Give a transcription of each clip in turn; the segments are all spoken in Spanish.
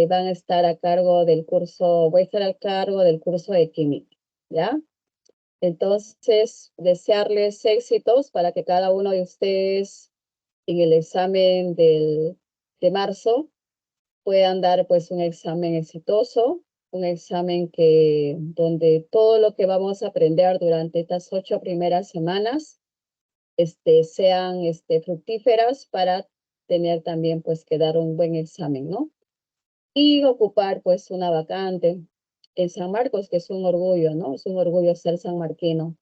van a estar a cargo del curso, voy a estar a cargo del curso de química, ¿ya? Entonces, desearles éxitos para que cada uno de ustedes en el examen de marzo puedan dar pues un examen exitoso, un examen donde todo lo que vamos a aprender durante estas 8 primeras semanas sean fructíferas para tener también pues que dar un buen examen, ¿no? Y ocupar pues una vacante en San Marcos, que es un orgullo, ¿no? Es un orgullo ser sanmarquino,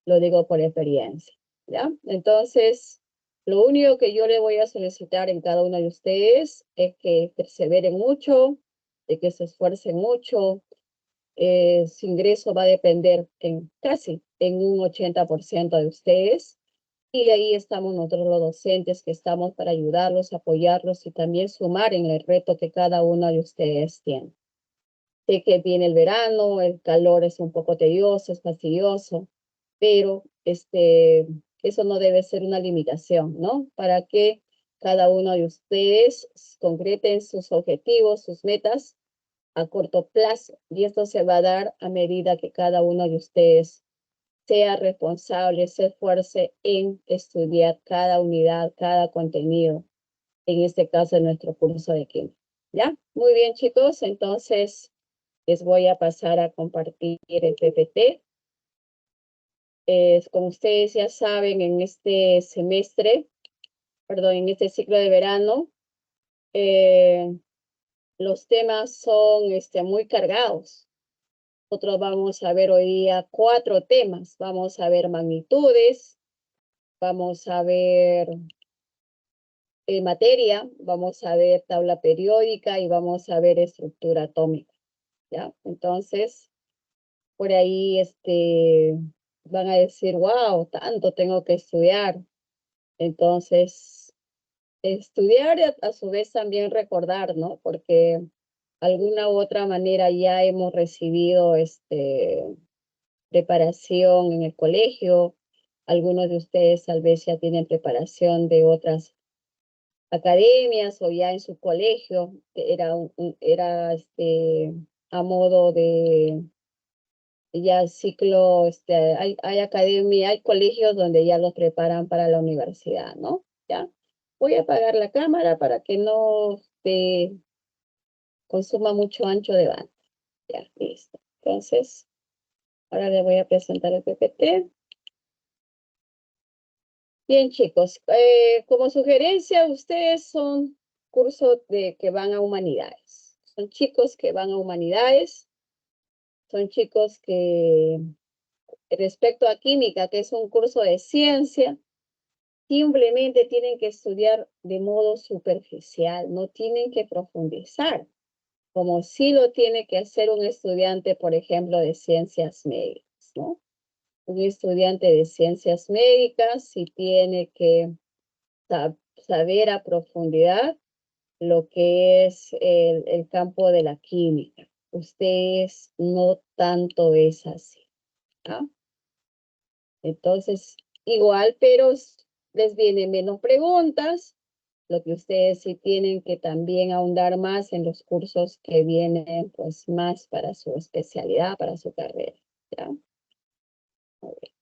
lo digo por experiencia, ¿ya? Entonces, lo único que yo le voy a solicitar en cada uno de ustedes es que perseveren mucho, de que se esfuercen mucho. Su ingreso va a depender casi en un 80% de ustedes. Y ahí estamos nosotros los docentes que estamos para ayudarlos, apoyarlos y también sumar en el reto que cada uno de ustedes tiene. Sé que viene el verano, el calor es un poco tedioso, es fastidioso, pero eso no debe ser una limitación, ¿no? Para que cada uno de ustedes concreten sus objetivos, sus metas a corto plazo. Y esto se va a dar a medida que cada uno de ustedes sea responsable, se esfuerce en estudiar cada unidad, cada contenido, en este caso en nuestro curso de química. ¿Ya? Muy bien, chicos, entonces les voy a pasar a compartir el PPT. Como ustedes ya saben, en este semestre, perdón, en este ciclo de verano, eh, los temas son muy cargados. Nosotros vamos a ver hoy día 4 temas. Vamos a ver magnitudes, vamos a ver materia, vamos a ver tabla periódica y vamos a ver estructura atómica, ¿ya? Entonces, por ahí van a decir, wow, tanto tengo que estudiar. Entonces, estudiar y a su vez también recordar, ¿no? Porque alguna u otra manera ya hemos recibido preparación en el colegio. Algunos de ustedes tal vez ya tienen preparación de otras academias o ya en su colegio. Era a modo de ya ciclo, hay academia, hay colegios donde ya los preparan para la universidad, ¿no? Ya. Voy a apagar la cámara para que no consuma mucho ancho de banda. Ya, listo. Entonces, ahora les voy a presentar el PPT. Bien, chicos, como sugerencia, ustedes son cursos que van a humanidades. Son chicos que van a humanidades, son chicos que respecto a química, que es un curso de ciencia, simplemente tienen que estudiar de modo superficial, no tienen que profundizar, como sí lo tiene que hacer un estudiante, por ejemplo, de ciencias médicas, ¿no? Un estudiante de ciencias médicas sí tiene que saber a profundidad lo que es el campo de la química. Ustedes no tanto es así, ¿no? Entonces, igual, pero les vienen menos preguntas, lo que ustedes sí tienen que también ahondar más en los cursos que vienen, pues, más para su especialidad, para su carrera, ¿ya? A ver,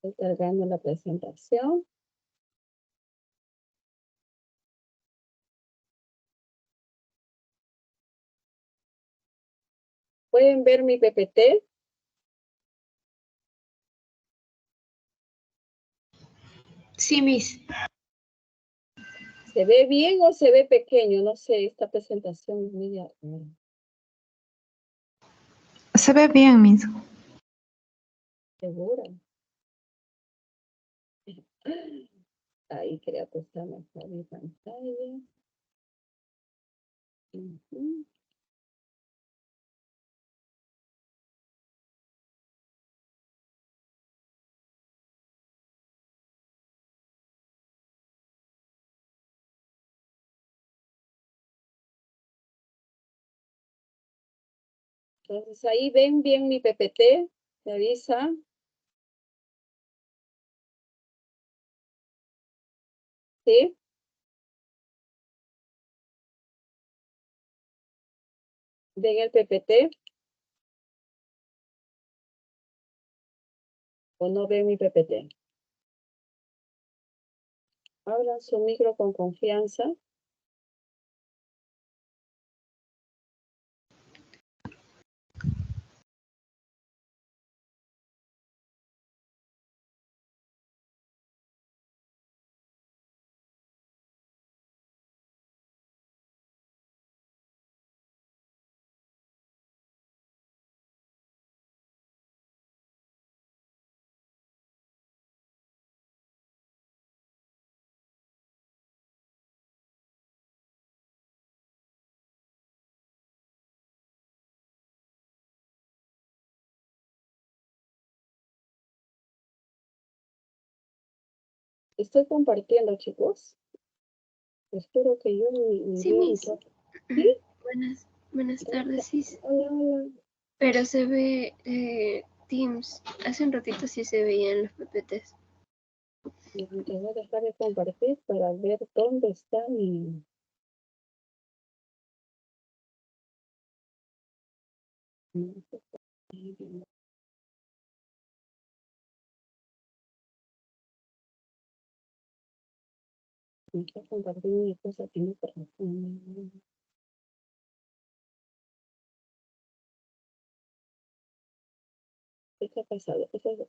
estoy cargando la presentación. ¿Pueden ver mi PPT? Sí, Miss. ¿Se ve bien o se ve pequeño? No sé, esta presentación es media rara. Se ve bien, Miss. ¿Segura? Ahí quería prestar mejor mi pantalla. Ujú. Entonces ahí ven bien mi PPT, me avisa. ¿Sí? ¿Ven el PPT? ¿O no ven mi PPT? Abran su micro con confianza. Estoy compartiendo, chicos. Espero que yo mi Sí, Miss. ¿Sí? Buenas tardes, sí. Hola, hola. Pero se ve Teams. Hace un ratito sí se veían los PPTs. Te voy a dejar de compartir para ver dónde está mi... Me está compartiendo mi cosa que no corresponde. ¿Qué ha pasado? Qué raro.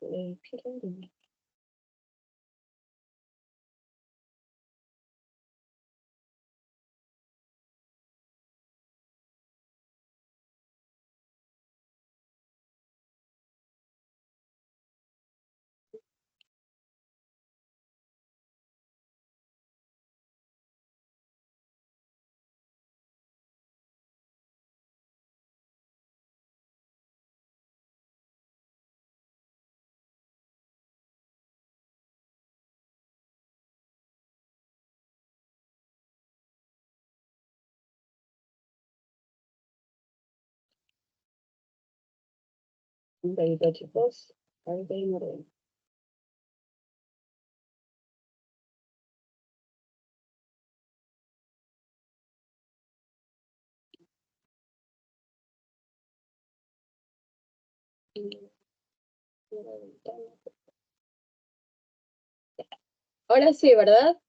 Un poquito, chicos. Ahorita hay un orden. Ahora sí, ¿verdad?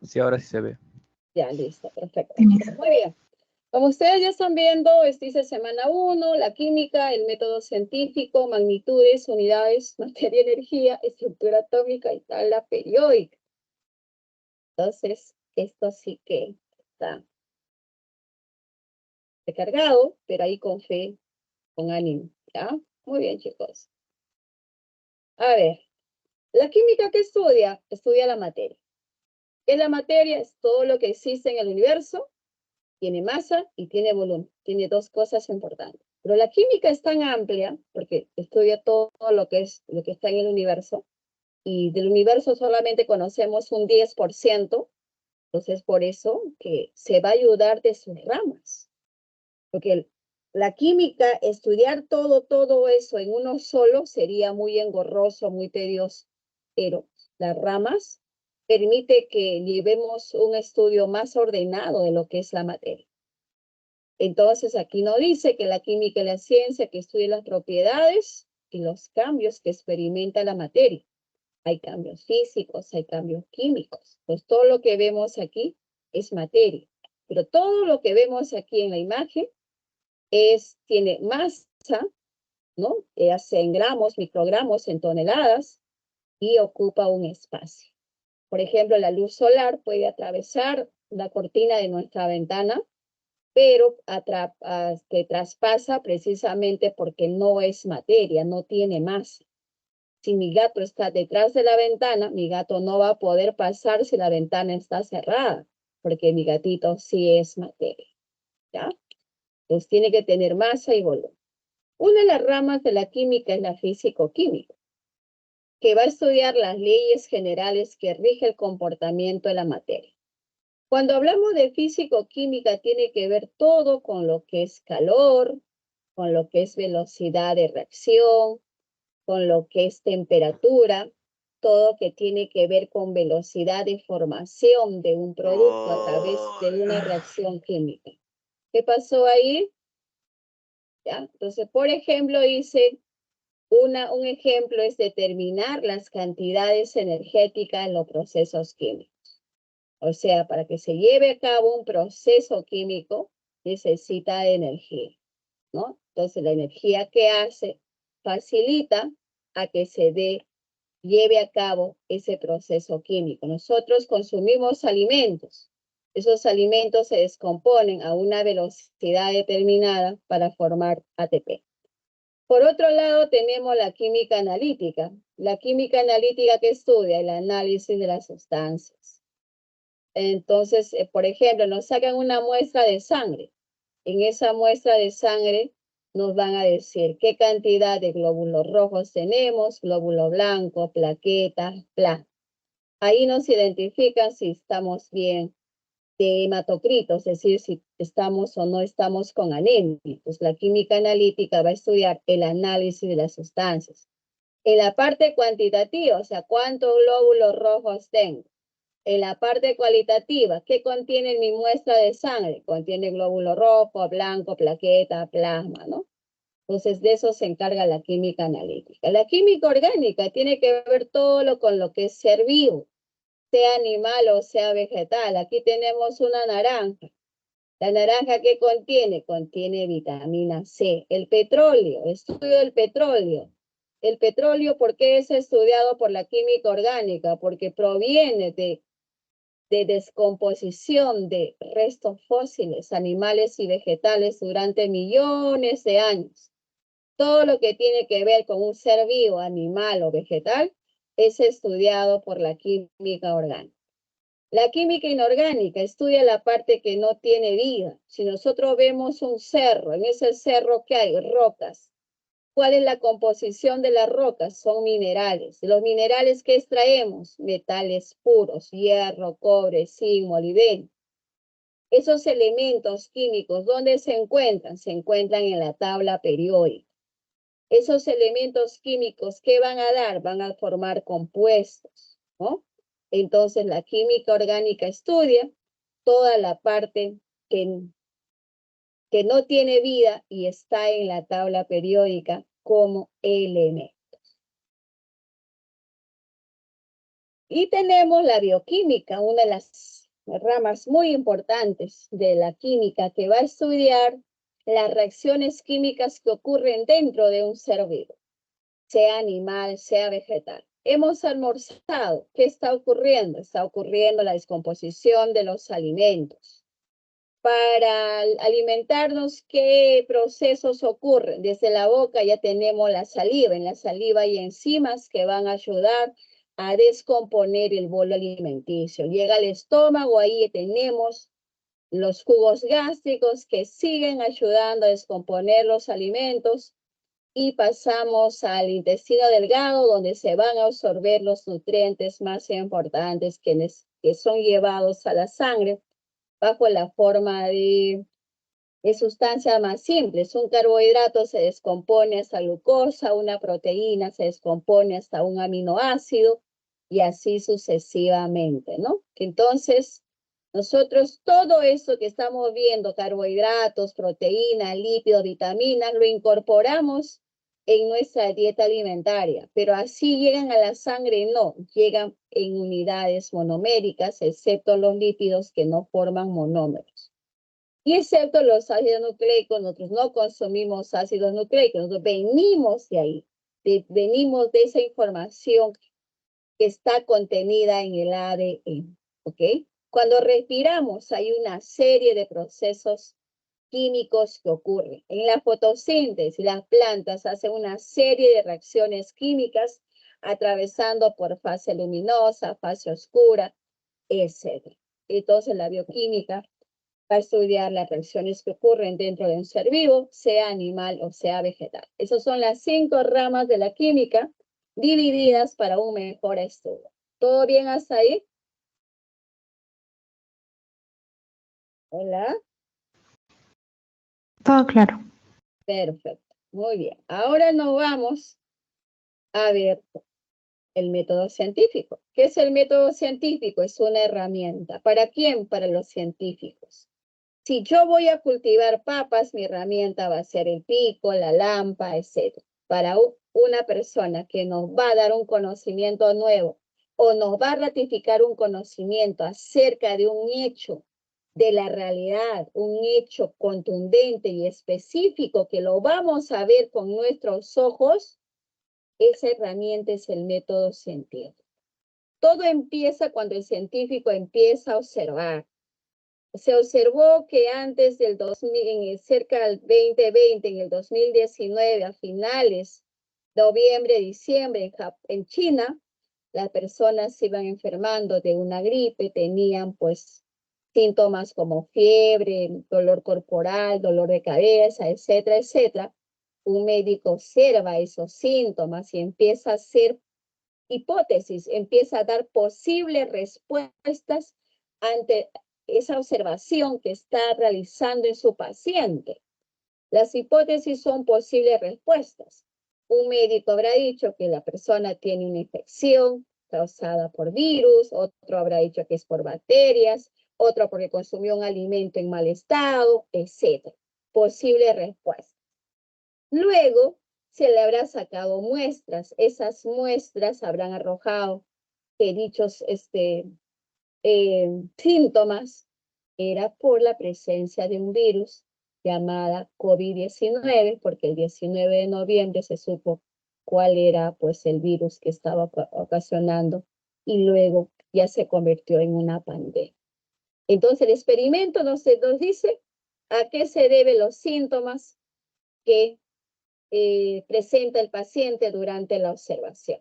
Sí, ahora sí se ve. Ya, listo, perfecto. Sí, Miss. Muy bien. Como ustedes ya están viendo, dice semana 1, la química, el método científico, magnitudes, unidades, materia, energía, estructura atómica y tabla periódica. Entonces, esto sí que está recargado, pero ahí con fe, con ánimo, ¿ya? Muy bien, chicos. A ver, la química que estudia, estudia la materia. ¿Qué es la materia? Es todo lo que existe en el universo, tiene masa y tiene volumen. Tiene dos cosas importantes. Pero la química es tan amplia, porque estudia todo lo que está en el universo, y del universo solamente conocemos un 10%, entonces por eso que se va a ayudar de sus ramas. Porque la química, estudiar todo eso en uno solo sería muy engorroso, muy tedioso, pero las ramas permite que llevemos un estudio más ordenado de lo que es la materia. Entonces aquí no dice que la química es la ciencia que estudia las propiedades y los cambios que experimenta la materia. Hay cambios físicos, hay cambios químicos. Pues todo lo que vemos aquí es materia. Pero todo lo que vemos aquí en la imagen tiene masa, ¿no? Ya sea en gramos, microgramos, en toneladas, y ocupa un espacio. Por ejemplo, la luz solar puede atravesar la cortina de nuestra ventana, pero traspasa precisamente porque no es materia, no tiene masa. Si mi gato está detrás de la ventana, mi gato no va a poder pasar si la ventana está cerrada, porque mi gatito sí es materia, ¿ya? Entonces tiene que tener masa y volumen. Una de las ramas de la química es la físico-química, que va a estudiar las leyes generales que rigen el comportamiento de la materia. Cuando hablamos de físico-química, tiene que ver todo con lo que es calor, con lo que es velocidad de reacción, con lo que es temperatura, todo que tiene que ver con velocidad de formación de un producto a través de una reacción química. ¿Qué pasó ahí? ¿Ya? Entonces, por ejemplo, un ejemplo es determinar las cantidades energéticas en los procesos químicos. O sea, para que se lleve a cabo un proceso químico, necesita energía, ¿no? Entonces, la energía que hace facilita a que se lleve a cabo ese proceso químico. Nosotros consumimos alimentos. Esos alimentos se descomponen a una velocidad determinada para formar ATP. Por otro lado, tenemos la química analítica. La química analítica que estudia el análisis de las sustancias. Entonces, por ejemplo, nos sacan una muestra de sangre. En esa muestra de sangre nos van a decir qué cantidad de glóbulos rojos tenemos, glóbulo blanco, plaquetas, plasma. Ahí nos identifican si estamos bien de hematocrito, es decir, si estamos o no estamos con anemia. Pues la química analítica va a estudiar el análisis de las sustancias. En la parte cuantitativa, o sea, ¿cuántos glóbulos rojos tengo? En la parte cualitativa, ¿qué contiene mi muestra de sangre? Contiene glóbulo rojo, blanco, plaqueta, plasma, ¿no? Entonces, de eso se encarga la química analítica. La química orgánica tiene que ver todo con lo que es ser vivo, sea animal o sea vegetal. Aquí tenemos una naranja. ¿La naranja qué contiene? Contiene vitamina C. El petróleo, estudio del petróleo. El petróleo, ¿por qué es estudiado por la química orgánica? Porque proviene de descomposición de restos fósiles, animales y vegetales durante millones de años. Todo lo que tiene que ver con un ser vivo, animal o vegetal, es estudiado por la química orgánica. La química inorgánica estudia la parte que no tiene vida. Si nosotros vemos un cerro, en ese cerro ¿qué hay? Rocas. ¿Cuál es la composición de las rocas? Son minerales. Los minerales que extraemos, metales puros, hierro, cobre, zinc, molibdeno. Esos elementos químicos, ¿dónde se encuentran? Se encuentran en la tabla periódica. Esos elementos químicos, ¿qué van a dar? Van a formar compuestos, ¿no? Entonces, la química orgánica estudia toda la parte que no tiene vida y está en la tabla periódica como elemento. Y tenemos la bioquímica, una de las ramas muy importantes de la química que va a estudiar las reacciones químicas que ocurren dentro de un ser vivo, sea animal, sea vegetal. Hemos almorzado. ¿Qué está ocurriendo? Está ocurriendo la descomposición de los alimentos. Para alimentarnos, ¿qué procesos ocurren? Desde la boca ya tenemos la saliva. En la saliva hay enzimas que van a ayudar a descomponer el bolo alimenticio. Llega al estómago, ahí tenemos los jugos gástricos que siguen ayudando a descomponer los alimentos y pasamos al intestino delgado donde se van a absorber los nutrientes más importantes que son llevados a la sangre bajo la forma de sustancias más simples. Un carbohidrato se descompone hasta glucosa, una proteína se descompone hasta un aminoácido y así sucesivamente, ¿no? Entonces, nosotros todo eso que estamos viendo, carbohidratos, proteínas, lípidos, vitaminas, lo incorporamos en nuestra dieta alimentaria, pero así llegan a la sangre, no, llegan en unidades monoméricas, excepto los lípidos que no forman monómeros. Y excepto los ácidos nucleicos, nosotros no consumimos ácidos nucleicos, nosotros venimos de ahí, venimos de esa información que está contenida en el ADN, ¿ok? Cuando respiramos hay una serie de procesos químicos que ocurren. En la fotosíntesis, las plantas hacen una serie de reacciones químicas atravesando por fase luminosa, fase oscura, etc. Entonces, la bioquímica va a estudiar las reacciones que ocurren dentro de un ser vivo, sea animal o sea vegetal. Esas son las 5 ramas de la química divididas para un mejor estudio. ¿Todo bien hasta ahí? Hola. Todo claro. Perfecto. Muy bien. Ahora nos vamos a ver el método científico. ¿Qué es el método científico? Es una herramienta. ¿Para quién? Para los científicos. Si yo voy a cultivar papas, mi herramienta va a ser el pico, la lampa, etc. Para una persona que nos va a dar un conocimiento nuevo o nos va a ratificar un conocimiento acerca de un hecho de la realidad, un hecho contundente y específico que lo vamos a ver con nuestros ojos, esa herramienta es el método científico. Todo empieza cuando el científico empieza a observar. Se observó que antes del 2000, cerca del 2020, en el 2019, a finales, noviembre, diciembre, en China, las personas se iban enfermando de una gripe, tenían pues síntomas como fiebre, dolor corporal, dolor de cabeza, etcétera, etcétera. Un médico observa esos síntomas y empieza a hacer hipótesis, empieza a dar posibles respuestas ante esa observación que está realizando en su paciente. Las hipótesis son posibles respuestas. Un médico habrá dicho que la persona tiene una infección causada por virus, otro habrá dicho que es por bacterias, otro porque consumió un alimento en mal estado, etc. Posible respuesta. Luego se le habrá sacado muestras. Esas muestras habrán arrojado que dichos síntomas era por la presencia de un virus llamada COVID-19, porque el 19 de noviembre se supo cuál era pues el virus que estaba ocasionando y luego ya se convirtió en una pandemia. Entonces el experimento nos dice a qué se deben los síntomas que presenta el paciente durante la observación.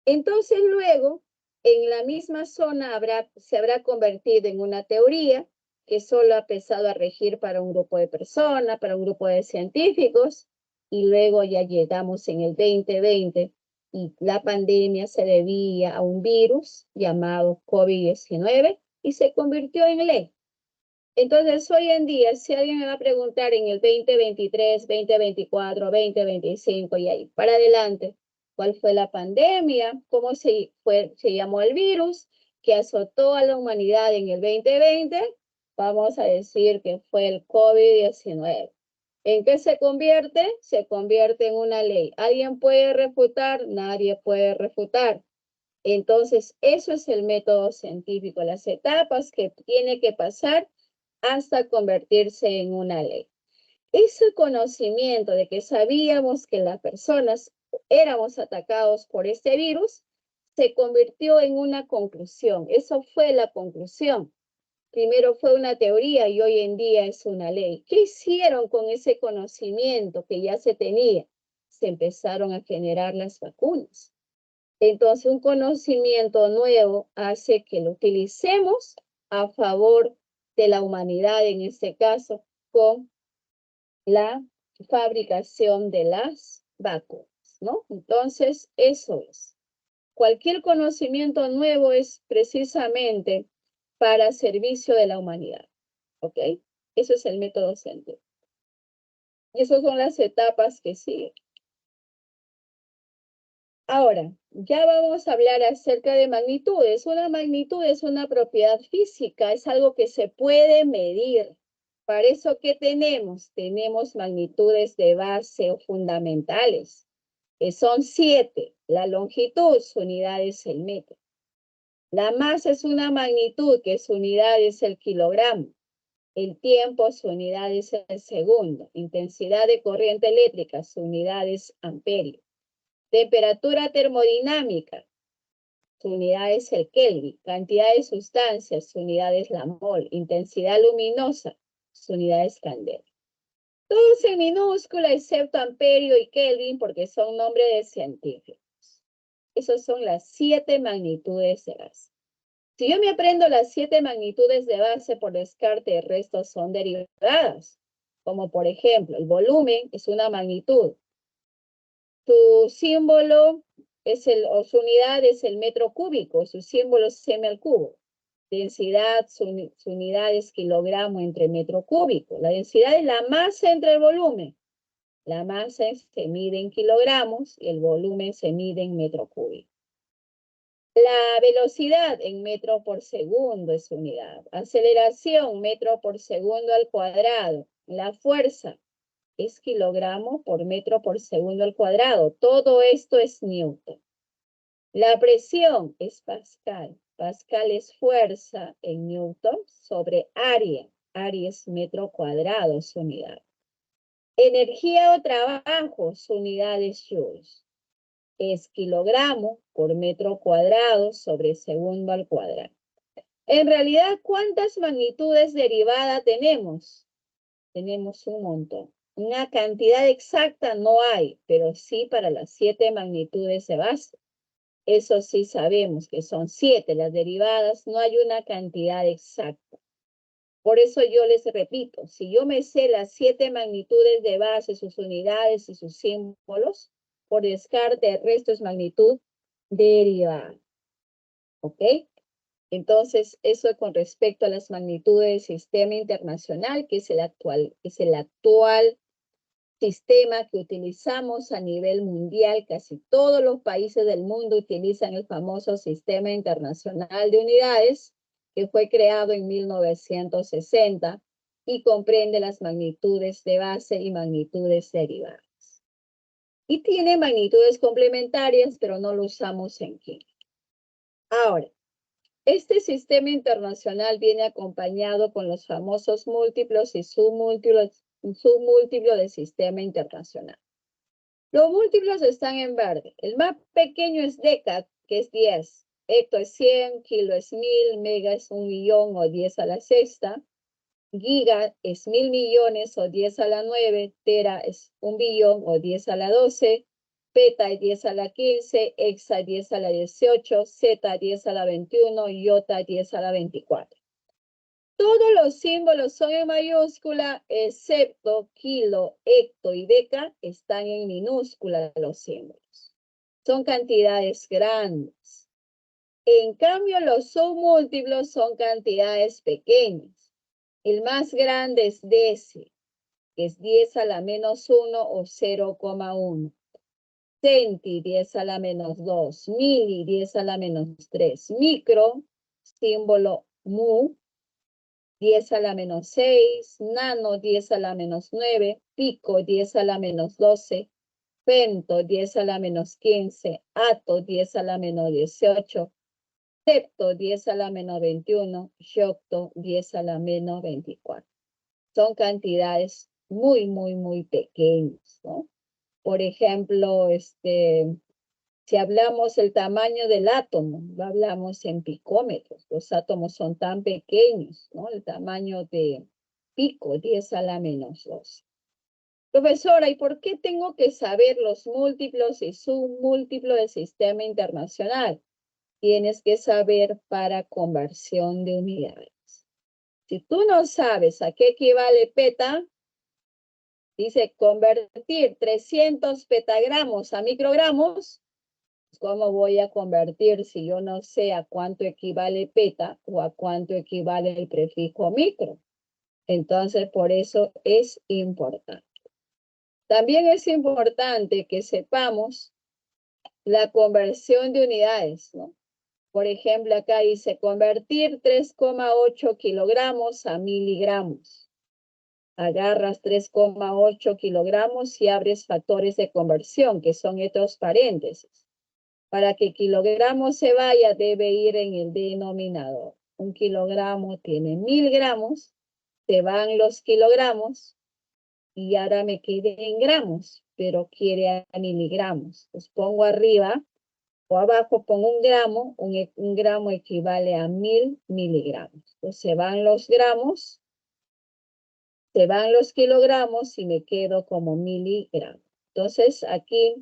Entonces luego, en la misma zona se habrá convertido en una teoría que solo ha empezado a regir para un grupo de personas, para un grupo de científicos, y luego ya llegamos en el 2020 y la pandemia se debía a un virus llamado COVID-19 y se convirtió en ley. Entonces, hoy en día, si alguien me va a preguntar en el 2023, 2024, 2025 y ahí para adelante, ¿cuál fue la pandemia? ¿Cómo se llamó el virus que azotó a la humanidad en el 2020? Vamos a decir que fue el COVID-19. ¿En qué se convierte? Se convierte en una ley. ¿Alguien puede refutar? Nadie puede refutar. Entonces, eso es el método científico, las etapas que tiene que pasar hasta convertirse en una ley. Ese conocimiento de que sabíamos que las personas éramos atacados por este virus se convirtió en una conclusión. Eso fue la conclusión. Primero fue una teoría y hoy en día es una ley. ¿Qué hicieron con ese conocimiento que ya se tenía? Se empezaron a generar las vacunas. Entonces, un conocimiento nuevo hace que lo utilicemos a favor de la humanidad, en este caso, con la fabricación de las vacunas, ¿no? Entonces, eso es. Cualquier conocimiento nuevo es precisamente para servicio de la humanidad, ¿ok? Eso es el método científico. Y esas son las etapas que siguen. Ahora, ya vamos a hablar acerca de magnitudes. Una magnitud es una propiedad física, es algo que se puede medir. Para eso, ¿qué tenemos? Tenemos magnitudes de base o fundamentales, que son 7. La longitud, su unidad es el metro. La masa es una magnitud, que su unidad es el kilogramo. El tiempo, su unidad es el segundo. Intensidad de corriente eléctrica, su unidad es amperio. Temperatura termodinámica, su unidad es el Kelvin. Cantidad de sustancias, su unidad es la mol. Intensidad luminosa, su unidad es candela. Todos en minúscula, excepto amperio y Kelvin, porque son nombres de científicos. Esas son las 7 magnitudes de base. Si yo me aprendo las 7 magnitudes de base por descarte, el resto son derivadas. Como por ejemplo, el es una magnitud. Su símbolo o su unidad es el metro cúbico, su símbolo es m al cubo. Densidad, su unidad es kilogramo entre metro cúbico. La densidad es la masa entre el volumen. La masa se mide en kilogramos y el volumen se mide en metro cúbico. La velocidad en metro por segundo es unidad. Aceleración, metro por segundo al cuadrado. La fuerza es kilogramo por metro por segundo al cuadrado. Todo esto es Newton. La presión es Pascal. Pascal es fuerza en Newton sobre área. Área es metro cuadrado, su unidad. Energía o trabajo, su unidad es joules. Es kilogramo por metro cuadrado sobre segundo al cuadrado. En realidad, ¿cuántas magnitudes derivadas tenemos? Tenemos un montón. Una cantidad exacta no hay, pero sí para las 7 magnitudes de base. Eso sí sabemos que son 7 las derivadas, no hay una cantidad exacta. Por eso yo les repito, si yo me sé las 7 magnitudes de base, sus unidades y sus símbolos, por descarte el resto es magnitud derivada. ¿Ok? Entonces, eso con respecto a las magnitudes del sistema internacional, que es el actual sistema que utilizamos a nivel mundial. Casi todos los países del mundo utilizan el famoso Sistema Internacional de Unidades, que fue creado en 1960 y comprende las magnitudes de base y magnitudes derivadas. Y tiene magnitudes complementarias, pero no lo usamos en química. Ahora, este sistema internacional viene acompañado con los famosos múltiplos y submúltiplo del sistema internacional. Los múltiplos están en verde. El más pequeño es decad, que es 10. Hecto es 100, kilo es 1000, mega es 1.000.000 o 10 a la sexta. Giga es 1.000 millones o 10 a la 9. Tera es 1 billón o 10 a la 12. Peta es 10 a la 15, hexa 10 a la 18, zeta 10 a la 21, iota 10 a la 24. Todos los símbolos son en mayúscula, excepto kilo, hecto y deca están en minúscula los símbolos. Son cantidades grandes. En cambio, los submúltiplos son cantidades pequeñas. El más grande es deci, que es 10 a la menos 1 o 0,1. Centi, 10 a la menos 2. Mili, 10 a la menos 3. Micro, símbolo mu, 10 a la menos 6. Nano, 10 a la menos 9. Pico, 10 a la menos 12. Femto, 10 a la menos 15. Ato, 10 a la menos 18. Septo, 10 a la menos 21. Yocto, 10 a la menos 24. Son cantidades muy, muy, muy pequeñas, ¿no? Por ejemplo, si hablamos del tamaño del átomo, lo hablamos en picómetros. Los átomos son tan pequeños, ¿no? El tamaño de pico, 10 a la menos 12. Profesora, ¿y por qué tengo que saber los múltiplos y submúltiplos del sistema internacional? Tienes que saber para conversión de unidades. Si tú no sabes a qué equivale peta, dice convertir 300 petagramos a microgramos. ¿Cómo voy a convertir si yo no sé a cuánto equivale peta o a cuánto equivale el prefijo micro? Entonces, por eso es importante. También es importante que sepamos la conversión de unidades, ¿no? Por ejemplo, acá dice convertir 3,8 kilogramos a miligramos. Agarras 3,8 kilogramos y abres factores de conversión, que son estos paréntesis. Para que kilogramo se vaya, debe ir en el denominador. 1 kilogramo tiene 1000 gramos, se van los kilogramos y ahora me quedé en gramos, pero quiere a miligramos. Pues pongo arriba o abajo, pongo 1 gramo, un gramo equivale a 1000 miligramos. Pues se van los gramos, se van los kilogramos y me quedo como miligramos. Entonces aquí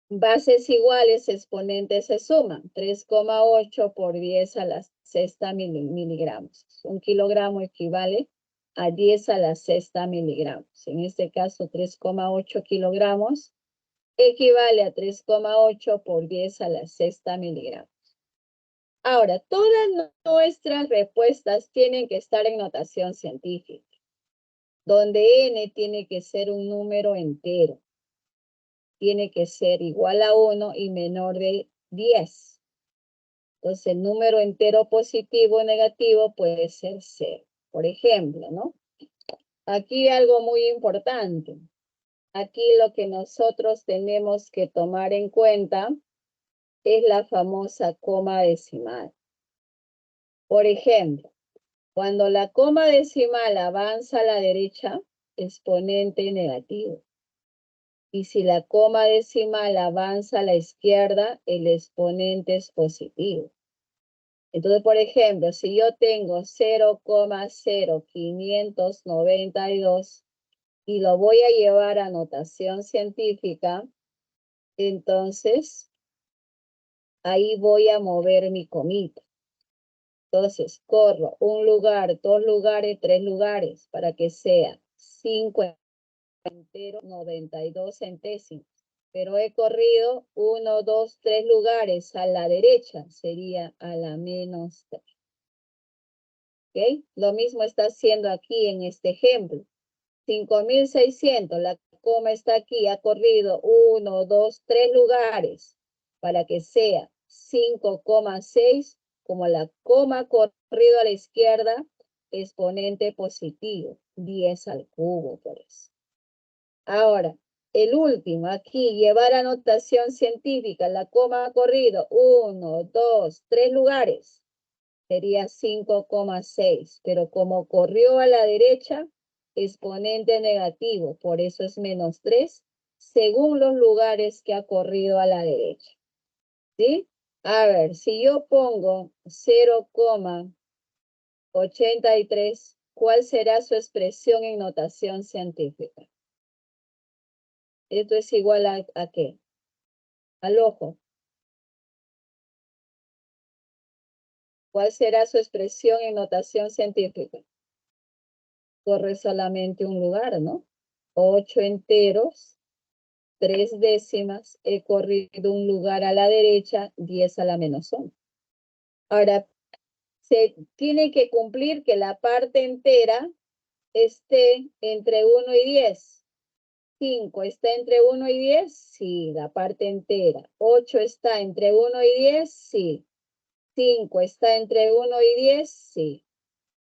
bases iguales, exponentes se suman. 3,8 por 10 a la sexta miligramos. 1 kilogramo equivale a 10 a la sexta miligramos. En este caso, 3,8 kilogramos equivale a 3,8 por 10 a la sexta miligramos. Ahora, todas nuestras respuestas tienen que estar en notación científica. donde n tiene que ser un número entero. Tiene que ser igual a 1 y menor de 10. Entonces, el número entero positivo o negativo puede ser 0. Por ejemplo, ¿no? Aquí algo muy importante. Aquí lo que nosotros tenemos que tomar en cuenta es la famosa coma decimal. Por ejemplo, cuando la coma decimal avanza a la derecha, exponente negativo. Y si la coma decimal avanza a la izquierda, el exponente es positivo. Entonces, por ejemplo, si yo tengo 0,0592 y lo voy a llevar a notación científica, entonces ahí voy a mover mi comita. Entonces, corro un lugar, 2 lugares, 3 lugares, para que sea 5,92 centésimos. Pero he corrido 1, 2, 3 lugares a la derecha, sería a la menos 3. ¿Ok? Lo mismo está haciendo aquí en este ejemplo. 5,600, la coma está aquí, ha corrido 1, 2, 3 lugares para que sea 5,6, como la coma ha corrido a la izquierda, exponente positivo, 10 al cubo por eso. Ahora, el último, aquí, llevar a notación científica, la coma ha corrido 1, 2, 3 lugares, sería 5,6, pero como corrió a la derecha, exponente negativo, por eso es menos 3, según los lugares que ha corrido a la derecha. ¿Sí? A ver, si yo pongo 0,83, ¿cuál será su expresión en notación científica? Esto es igual ¿a qué? Al ojo. ¿Cuál será su expresión en notación científica? Corre solamente un lugar, ¿no? 8 enteros, 3 décimas, he corrido un lugar a la derecha, 10 a la menos 1. Ahora, se tiene que cumplir que la parte entera esté entre 1 y 10. 5 está entre 1 y 10, sí, la parte entera. 8 está entre 1 y 10, sí. 5 está entre 1 y 10, sí.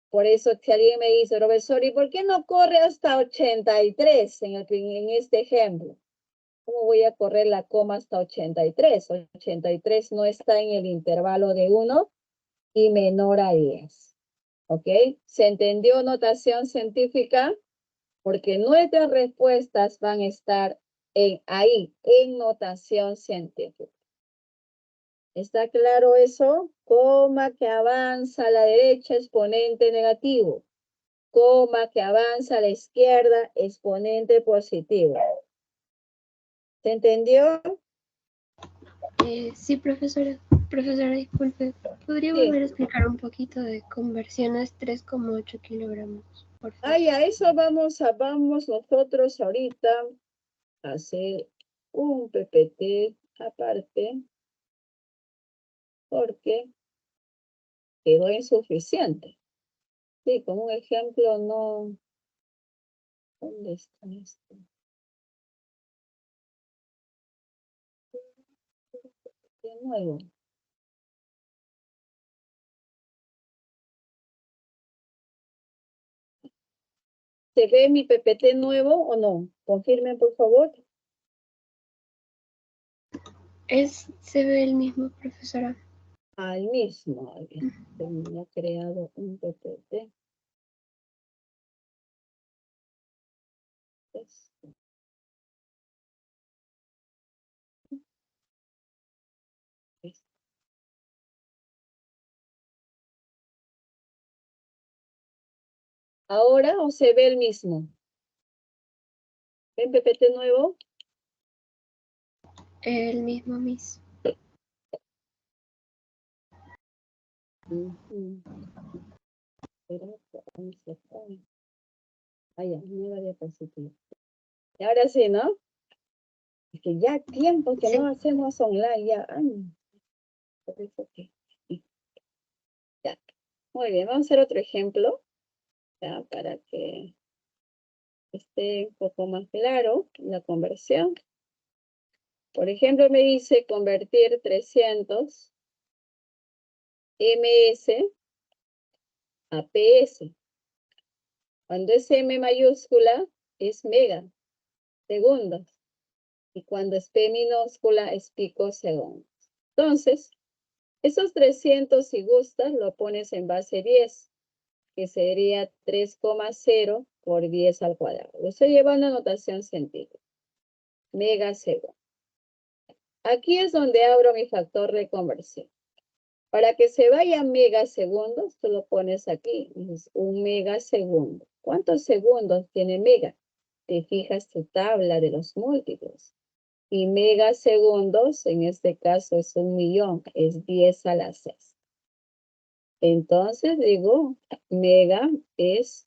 Por eso si alguien me dice, profesor, ¿y por qué no corre hasta 83 en este ejemplo? ¿Cómo voy a correr la coma hasta 83? 83 no está en el intervalo de 1 y menor a 10. ¿Ok? ¿Se entendió notación científica? Porque nuestras respuestas van a estar ahí, en notación científica. ¿Está claro eso? Coma que avanza a la derecha, exponente negativo. Coma que avanza a la izquierda, exponente positivo. ¿Se entendió? Sí, profesora. Profesora, disculpe. ¿Podría Sí. volver a explicar un poquito de conversiones 3,8 kilogramos? Por favor. Ay, a eso vamos nosotros ahorita a hacer un PPT aparte porque quedó insuficiente. Sí, con un ejemplo no. ¿Dónde está esto? De nuevo. ¿Se ve mi PPT nuevo o no? Confirmen, por favor. Se ve el mismo, profesora. Al mismo. Tenía creado un PPT. ¿Ahora o se ve el mismo? ¿Ven PPT nuevo? El mismo, Miss. Vaya, nueva diapositiva. Y ahora sí, ¿no? Es que ya tiempo que Sí. no hacemos online, ya. Por eso que- Ya. Muy bien, vamos a hacer otro ejemplo, ya, para que esté un poco más claro la conversión. Por ejemplo, me dice convertir 300 ms a ps. Cuando es m mayúscula es mega, segundos. Y cuando es p minúscula es picosegundos. Entonces, esos 300, si gustas, lo pones en base 10, que sería 3,0 por 10 al cuadrado. Lo estoy llevando a notación científica. Megasegundo. Aquí es donde abro mi factor de conversión. Para que se vaya a megasegundos, tú lo pones aquí. Es un megasegundo. ¿Cuántos segundos tiene mega? Te fijas tu tabla de los múltiplos. Y megasegundos, en este caso es 1.000.000, es 10 a la 6. Entonces digo, mega es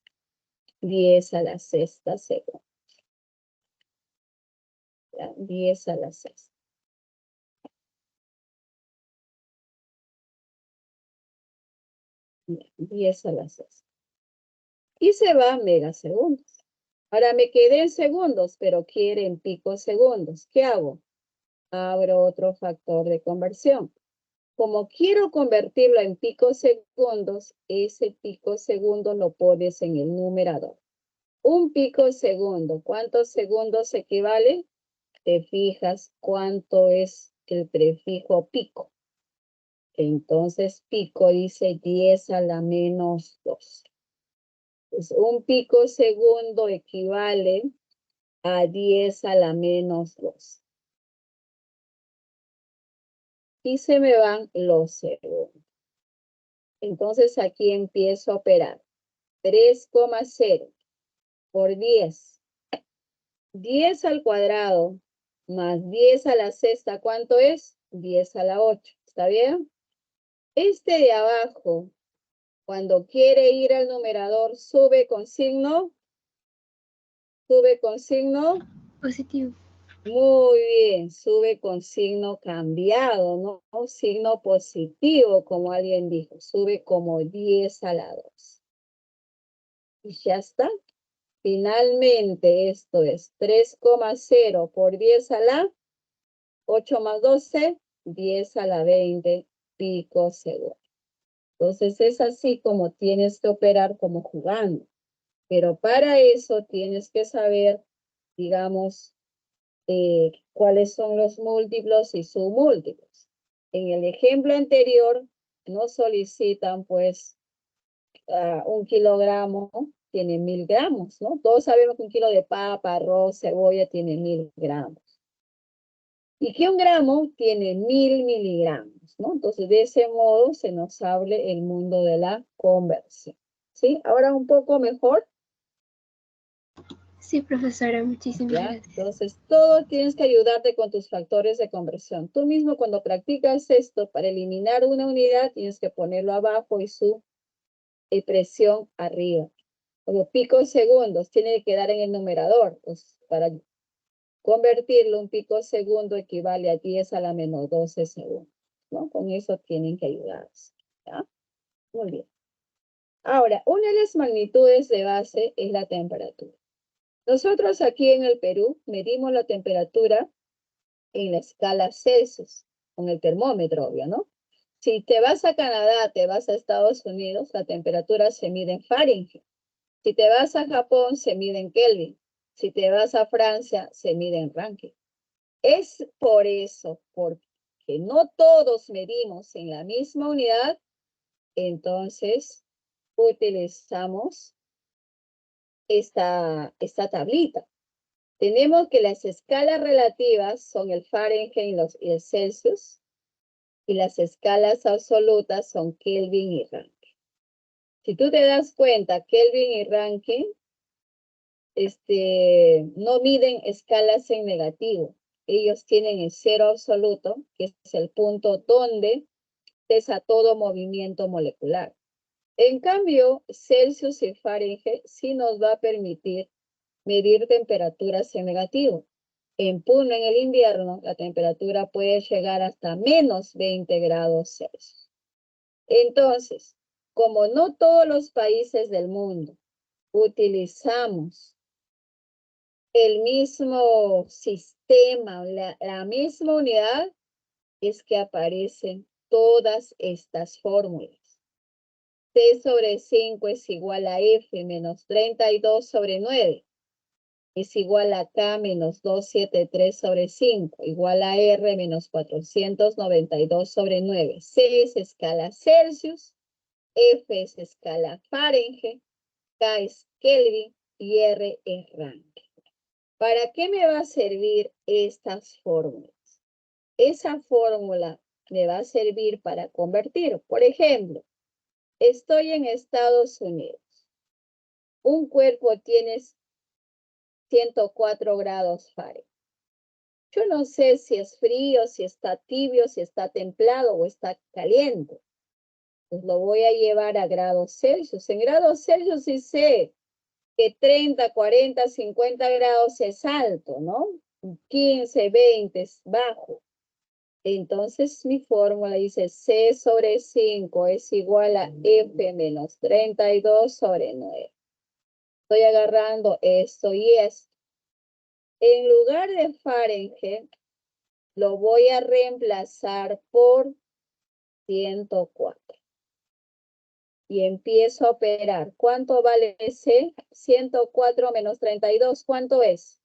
10 a la sexta segundo. ¿Ya? 10 a la 6. Ya, 10 a la 6. Y se va a megasegundos. Ahora me quedé en segundos, pero quiere en picosegundos. ¿Qué hago? Abro otro factor de conversión. Como quiero convertirlo en picosegundos, ese picosegundo lo pones en el numerador. Un picosegundo, ¿cuántos segundos equivale? Te fijas cuánto es el prefijo pico. Entonces, pico dice 10 a la menos 2. Pues un picosegundo equivale a 10 a la menos 2. Y se me van los segundos. Entonces, aquí empiezo a operar. 3,0 por 10. 10 al cuadrado más 10 a la sexta, ¿cuánto es? 10 a la 8. ¿Está bien? Este de abajo, cuando quiere ir al numerador, sube con signo. Sube con signo. Positivo. Muy bien, sube con signo cambiado, ¿no? Signo positivo, como alguien dijo. Sube como 10 a la 2. Y ya está. Finalmente, esto es 3,0 por 10 a la 8 más 12, 10 a la 20 picosegundos. Entonces, es así como tienes que operar como jugando. Pero para eso tienes que saber, digamos, cuáles son los múltiplos y submúltiplos. En el ejemplo anterior, nos solicitan, pues, 1 kilogramo tiene 1.000 gramos, ¿no? Todos sabemos que 1 kilo de papa, arroz, cebolla tiene 1.000 gramos. Y que 1 gramo tiene 1.000 miligramos, ¿no? Entonces, de ese modo se nos abre el mundo de la conversión. ¿Sí? Ahora un poco mejor. Sí, profesora, muchísimas ¿Ya? gracias. Entonces, todo tienes que ayudarte con tus factores de conversión. Tú mismo cuando practicas esto, para eliminar una unidad, tienes que ponerlo abajo y su presión arriba. Como picosegundos, tiene que quedar en el numerador. Pues para convertirlo, un picosegundo equivale a 10 a la menos 12 segundos, ¿no? Con eso tienen que ayudarse, ¿ya? Muy bien. Ahora, una de las magnitudes de base es la temperatura. Nosotros aquí en el Perú medimos la temperatura en la escala Celsius, con el termómetro, obvio, ¿no? Si te vas a Canadá, te vas a Estados Unidos, la temperatura se mide en Fahrenheit. Si te vas a Japón, se mide en Kelvin. Si te vas a Francia, se mide en Rankine. Es por eso, porque no todos medimos en la misma unidad, entonces utilizamos esta tablita. Tenemos que las escalas relativas son el Fahrenheit y el Celsius, y las escalas absolutas son Kelvin y Rankine. Si tú te das cuenta, Kelvin y Rankine no miden escalas en negativo. Ellos tienen el cero absoluto, que es el punto donde cesa todo movimiento molecular. En cambio, Celsius y Fahrenheit sí nos va a permitir medir temperaturas en negativo. En Puno, en el invierno, la temperatura puede llegar hasta menos 20 grados Celsius. Entonces, como no todos los países del mundo utilizamos el mismo sistema, la misma unidad, es que aparecen todas estas fórmulas. C sobre 5 es igual a F menos 32 sobre 9. Es igual a K menos 273 sobre 5. Igual a R menos 492 sobre 9. C es escala Celsius. F es escala Fahrenheit. K es Kelvin y R es Rangel. ¿Para qué me va a servir estas fórmulas? Esa fórmula me va a servir para convertir. Por ejemplo, estoy en Estados Unidos. Un cuerpo tiene 104 grados Fahrenheit. Yo no sé si es frío, si está tibio, si está templado o está caliente. Pues lo voy a llevar a grados Celsius. En grados Celsius sí sé que 30, 40, 50 grados es alto, ¿no? 15, 20 es bajo. Entonces mi fórmula dice C sobre 5 es igual a F menos 32 sobre 9. Estoy agarrando esto y esto. En lugar de Fahrenheit, lo voy a reemplazar por 104. Y empiezo a operar. ¿Cuánto vale C? 104 menos 32. ¿Cuánto es?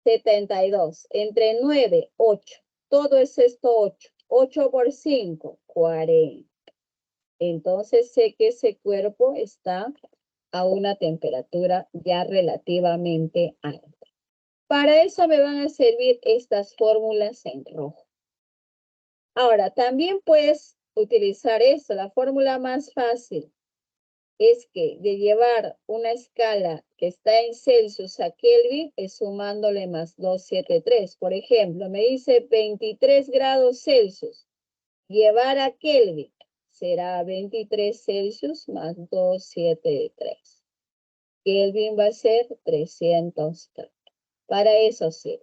72. Entre 9, 8. Todo es esto 8. 8 por 5, 40. Entonces sé que ese cuerpo está a una temperatura ya relativamente alta. Para eso me van a servir estas fórmulas en rojo. Ahora, también puedes utilizar esto. La fórmula más fácil es que de llevar una escala que está en Celsius a Kelvin es sumándole más 273. Por ejemplo, me dice 23 grados Celsius. Llevar a Kelvin será 23 Celsius más 273. Kelvin va a ser 330. Para eso sí.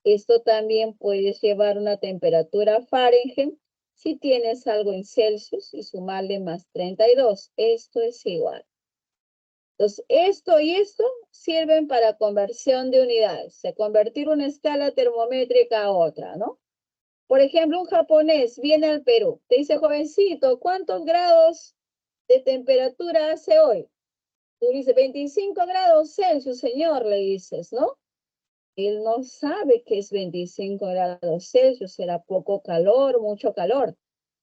Esto también puedes llevar una temperatura Fahrenheit si tienes algo en Celsius y sumarle más 32. Esto es igual. Entonces, esto y esto sirven para conversión de unidades. De convertir una escala termométrica a otra, ¿no? Por ejemplo, un japonés viene al Perú. Te dice, jovencito, ¿cuántos grados de temperatura hace hoy? Tú dices, 25 grados Celsius, señor, le dices, ¿no? Él no sabe que es 25 grados Celsius, será poco calor, mucho calor.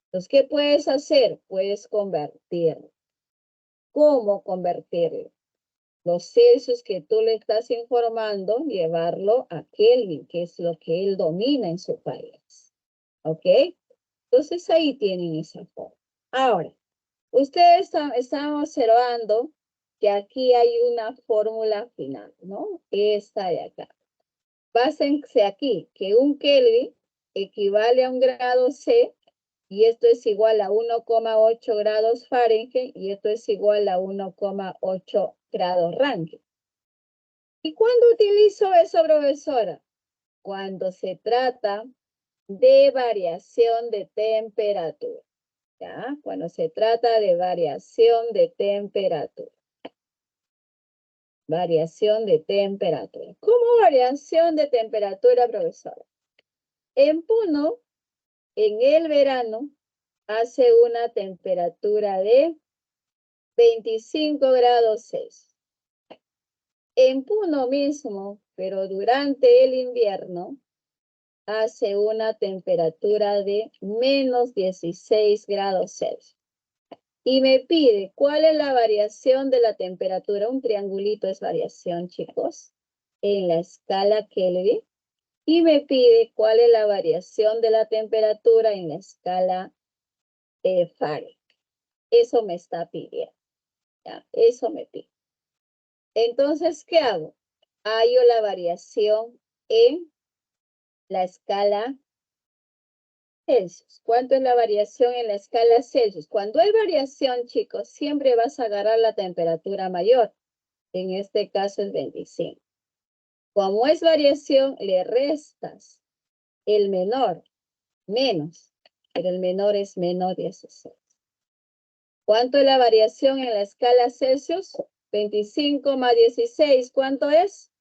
Entonces, ¿qué puedes hacer? Puedes convertirlo. ¿Cómo convertirlo? Los Celsius que tú le estás informando, llevarlo a Kelvin, que es lo que él domina en su país. ¿Ok? Entonces, ahí tienen esa forma. Ahora, ustedes están observando que aquí hay una fórmula final, ¿no? Esta de acá. Básense aquí, que un Kelvin equivale a un grado C, y esto es igual a 1,8 grados Fahrenheit, y esto es igual a 1,8 grados Rangel. ¿Y cuándo utilizo eso, profesora? Cuando se trata de variación de temperatura. ¿Ya? Cuando se trata de variación de temperatura. Variación de temperatura. ¿Cómo variación de temperatura, profesora? En Puno, en el verano, hace una temperatura de 25 grados Celsius. En Puno mismo, pero durante el invierno, hace una temperatura de menos 16 grados Celsius. Y me pide, ¿cuál es la variación de la temperatura? Un triangulito es variación, chicos, en la escala Kelvin. Y me pide cuál es la variación de la temperatura en la escala Fahrenheit. Eso me está pidiendo. ¿Ya? Eso me pide. Entonces, ¿qué hago? Hallo la variación en la escala Celsius. ¿Cuánto es la variación en la escala Celsius? Cuando hay variación, chicos, siempre vas a agarrar la temperatura mayor. En este caso es 25. Como es variación, le restas el menor, menos, pero el menor es menos 16. ¿Cuánto es la variación en la escala Celsius? 25 más 16, ¿cuánto es?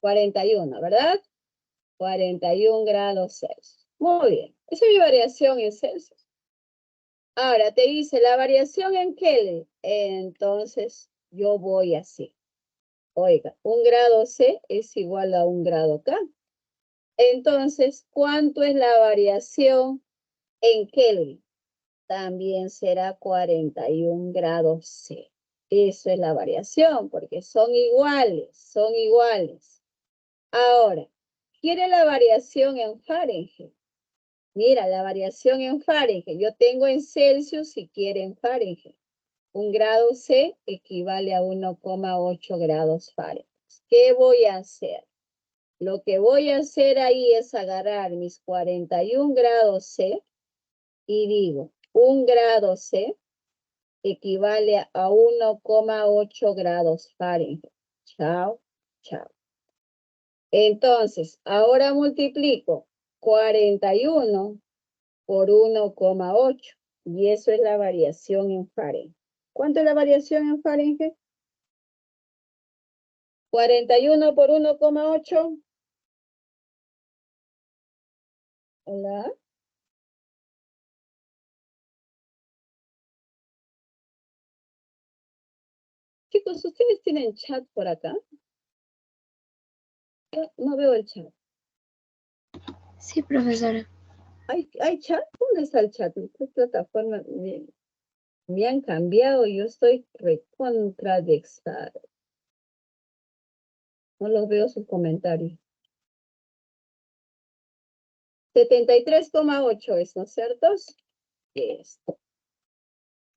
41, ¿verdad? 41 grados Celsius. Muy bien. Esa es mi variación en Celsius. Ahora te dice la variación en Kelvin. Entonces yo voy así. Oiga, 1 grado C es igual a 1 grado K. Entonces, ¿cuánto es la variación en Kelvin? También será 41 grados C. Eso es la variación, porque son iguales, son iguales. Ahora, ¿quiere la variación en Fahrenheit? Mira, la variación en Fahrenheit. Yo tengo en Celsius si quiere en Fahrenheit. 1 grado C equivale a 1,8 grados Fahrenheit. ¿Qué voy a hacer? Lo que voy a hacer ahí es agarrar mis 41 grados C y digo, 1 grado C equivale a 1,8 grados Fahrenheit. Chao, chao. Entonces, ahora multiplico 41 por 1,8 y eso es la variación en Fahrenheit. ¿Cuánto es la variación en Fahrenheit? 41 por 1,8. Hola. Chicos, ¿ustedes tienen chat por acá? No veo el chat. Sí, profesora. ¿Hay chat? ¿Dónde está el chat? ¿Qué plataforma? Me han cambiado y yo estoy recontra de extra. No los veo sus comentarios. 73,8 es, ¿no es cierto? Es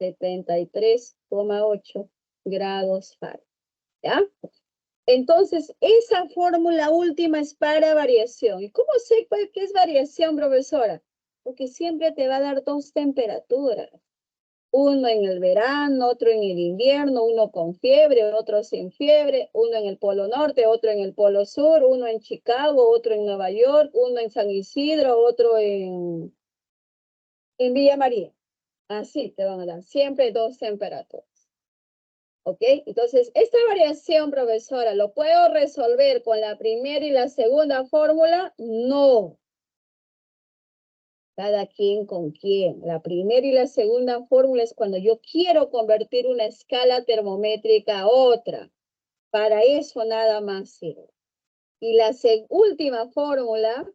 73,8 grados Fahrenheit. ¿Ya? Entonces, esa fórmula última es para variación. ¿Y cómo sé qué es variación, profesora? Porque siempre te va a dar dos temperaturas. Uno en el verano, otro en el invierno, uno con fiebre, otro sin fiebre, uno en el Polo Norte, otro en el Polo Sur, uno en Chicago, otro en Nueva York, uno en San Isidro, otro en Villa María. Así te van a dar siempre dos temperaturas. ¿Ok? Entonces, esta variación, profesora, ¿lo puedo resolver con la primera y la segunda fórmula? No. Cada quien con quien. La primera y la segunda fórmula es cuando yo quiero convertir una escala termométrica a otra. Para eso nada más sirve. Y la última fórmula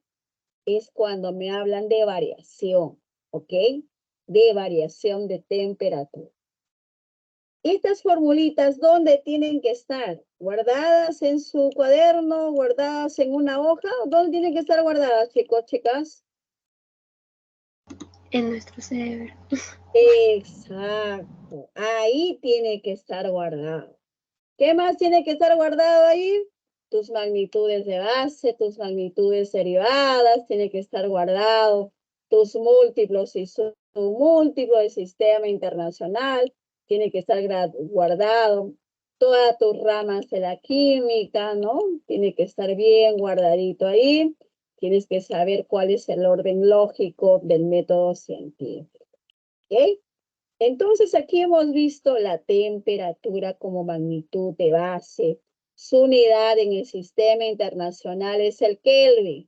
es cuando me hablan de variación, ¿ok? De variación de temperatura. Estas formulitas, ¿dónde tienen que estar? ¿Guardadas en su cuaderno? ¿Guardadas en una hoja? ¿Dónde tienen que estar guardadas, chicos, chicas? En nuestro cerebro. Exacto. Ahí tiene que estar guardado. ¿Qué más tiene que estar guardado ahí? Tus magnitudes de base, tus magnitudes derivadas, tiene que estar guardado. Tus múltiplos y su múltiplo del sistema internacional, tiene que estar guardado. Todas tus ramas de la química, ¿no? Tiene que estar bien guardadito ahí. Tienes que saber cuál es el orden lógico del método científico. ¿Ok? Entonces aquí hemos visto la temperatura como magnitud de base. Su unidad en el sistema internacional es el Kelvin.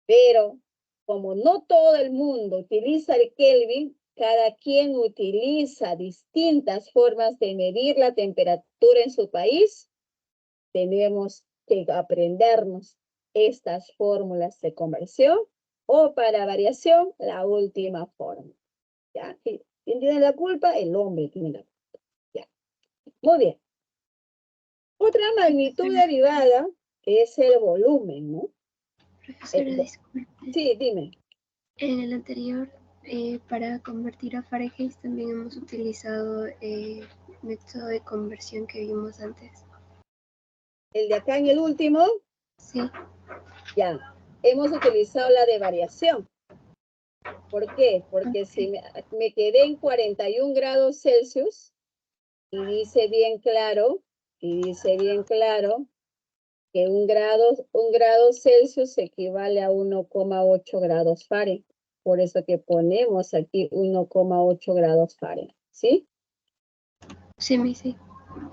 Pero como no todo el mundo utiliza el Kelvin, cada quien utiliza distintas formas de medir la temperatura en su país. Tenemos que aprendernos estas fórmulas de conversión o para variación, la última fórmula. ¿Ya? ¿Quién tiene la culpa? El hombre tiene la culpa. Ya. Muy bien. Otra magnitud derivada es el volumen, ¿no? Profesora, disculpe. Sí, dime. En el anterior, para convertir a Fahrenheit también hemos utilizado el método de conversión que vimos antes. El de acá en el último, Sí, ya. Hemos utilizado la de variación. ¿Por qué? Porque si me quedé en 41 grados Celsius y dice bien claro que un grado Celsius equivale a 1,8 grados Fahrenheit. Por eso que ponemos aquí 1,8 grados Fahrenheit, ¿sí? sí, sí.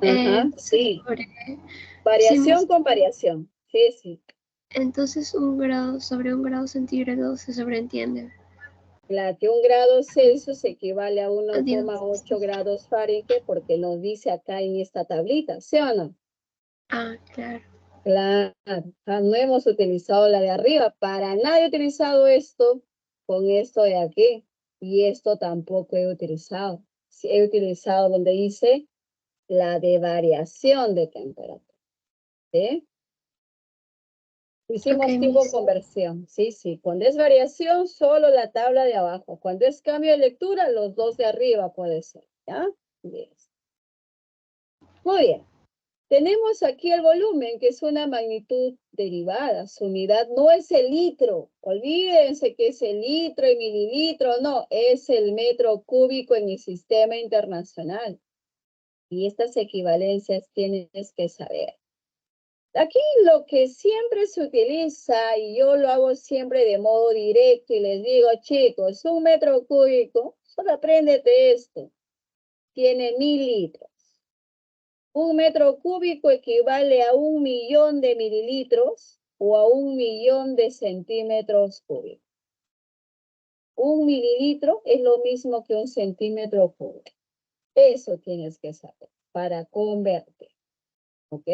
Ajá, Entonces, sí. sí, Variación con variación. Sí, sí. entonces 1 grado sobre 1 grado centígrado se sobreentiende. La que 1 grado Celsius equivale a Adiós. 1,8 grados Fahrenheit porque nos dice acá en esta tablita, ¿sí o no? Ah, claro. Claro, no hemos utilizado la de arriba, para nada he utilizado esto con esto de aquí y esto tampoco he utilizado. Sí, he utilizado donde dice la de variación de temperatura. ¿Sí? Hicimos Ok, tipo Miss. conversión. Sí, sí. Cuando es variación, solo la tabla de abajo. Cuando es cambio de lectura, los dos de arriba puede ser. ¿Ya? Bien. Muy bien. Tenemos aquí el volumen, que es una magnitud derivada. Su unidad no es el litro. Olvídense que es el litro y mililitro. No, es el metro cúbico en el sistema internacional. Y estas equivalencias tienes que saber. Aquí lo que siempre se utiliza, y yo lo hago siempre de modo directo, y les digo, chicos, 1 metro cúbico, solo apréndete esto, tiene 1000 litros. 1 metro cúbico equivale a 1.000.000 de mililitros o a 1.000.000 de centímetros cúbicos. 1 mililitro es lo mismo que 1 centímetro cúbico. Eso tienes que saber para convertir. ¿Ok?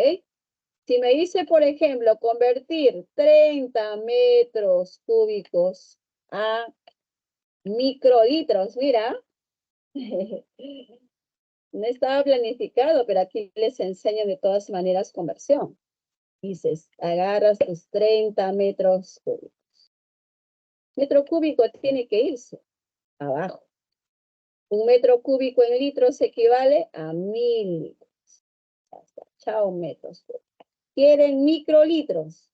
Si me dice, por ejemplo, convertir 30 metros cúbicos a microlitros, mira, no estaba planificado, pero aquí les enseño de todas maneras conversión. Dices, agarras tus 30 metros cúbicos. Metro cúbico tiene que irse abajo. 1 metro cúbico en litros equivale a 1000 litros. Ya está. Chao, metros cúbicos. ¿Quieren microlitros?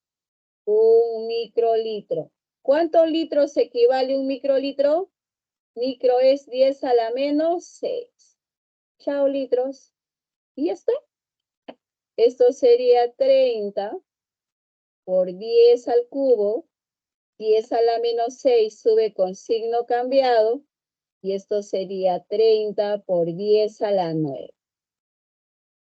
1 microlitro. ¿Cuántos litros equivale 1 microlitro? Micro es 10 a la menos 6. Chao, litros. Y esto sería 30 por 10 al cubo. 10 a la menos 6 sube con signo cambiado. Y esto sería 30 por 10 a la 9.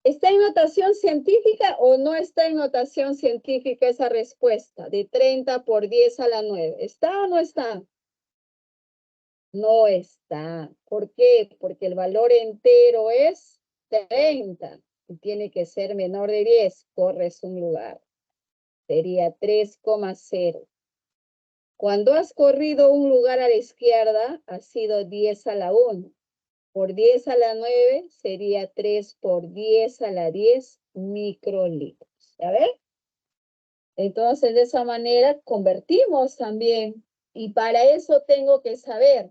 ¿Está en notación científica o no está en notación científica esa respuesta de 30 por 10 a la 9? ¿Está o no está? No está. ¿Por qué? Porque el valor entero es 30 y tiene que ser menor de 10. Corres un lugar. Sería 3,0. Cuando has corrido un lugar a la izquierda, ha sido 10 a la 1. Por 10 a la 9 sería 3 por 10 a la 10 microlitros. ¿Ya ven? Entonces, de esa manera convertimos también. Y para eso tengo que saber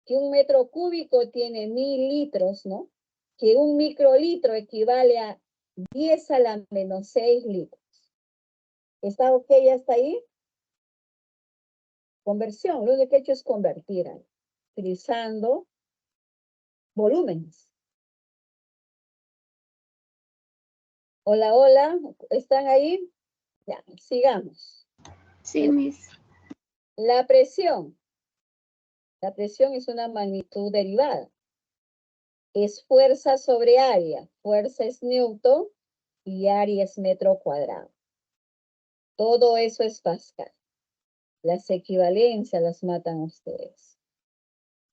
que 1 metro cúbico tiene 1000 litros, ¿no? Que 1 microlitro equivale a 10 a la menos 6 litros. ¿Está ok hasta ahí? Conversión, lo único que he hecho es convertir ahí, utilizando volúmenes. Hola, hola, ¿están ahí? Ya, sigamos. Sí, Miss. La presión. La presión es una magnitud derivada. Es fuerza sobre área. Fuerza es Newton y área es metro cuadrado. Todo eso es Pascal. Las equivalencias las matan ustedes.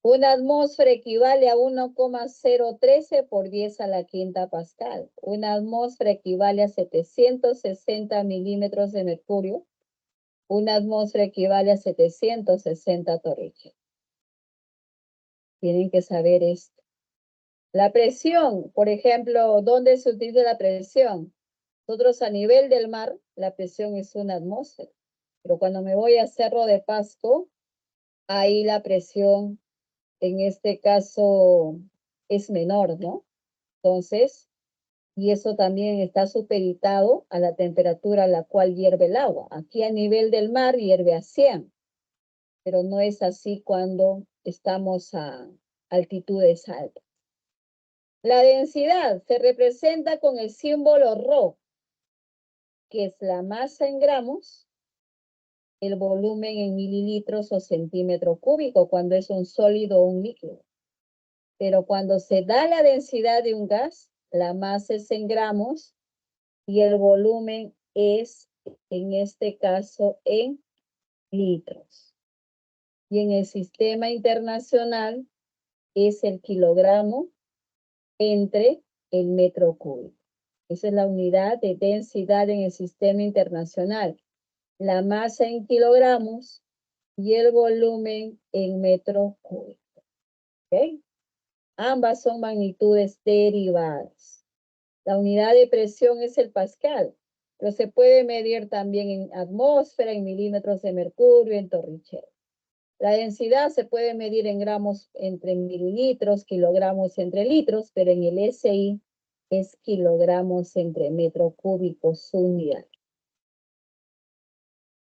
Una atmósfera equivale a 1,013 por 10 a la quinta Pascal. Una atmósfera equivale a 760 milímetros de mercurio. Una atmósfera equivale a 760 torrigios. Tienen que saber esto. La presión, por ejemplo, ¿dónde se utiliza la presión? Nosotros a nivel del mar, la presión es una atmósfera. Pero cuando me voy a Cerro de Pasco, ahí la presión, en este caso, es menor, ¿no? Entonces, y eso también está supeditado a la temperatura a la cual hierve el agua. Aquí a nivel del mar hierve a 100, pero no es así cuando estamos a altitudes altas. La densidad se representa con el símbolo ρ, que es la masa en gramos, el volumen en mililitros o centímetro cúbico, cuando es un sólido o un líquido. Pero cuando se da la densidad de un gas, la masa es en gramos y el volumen es, en este caso, en litros. Y en el sistema internacional es el kilogramo entre el metro cúbico. Esa es la unidad de densidad en el sistema internacional. La masa en kilogramos y el volumen en metro cúbico. ¿Okay? Ambas son magnitudes derivadas. La unidad de presión es el pascal, pero se puede medir también en atmósfera, en milímetros de mercurio, en torricelli. La densidad se puede medir en gramos entre mililitros, kilogramos entre litros, pero en el SI es kilogramos entre metro cúbico su unidad.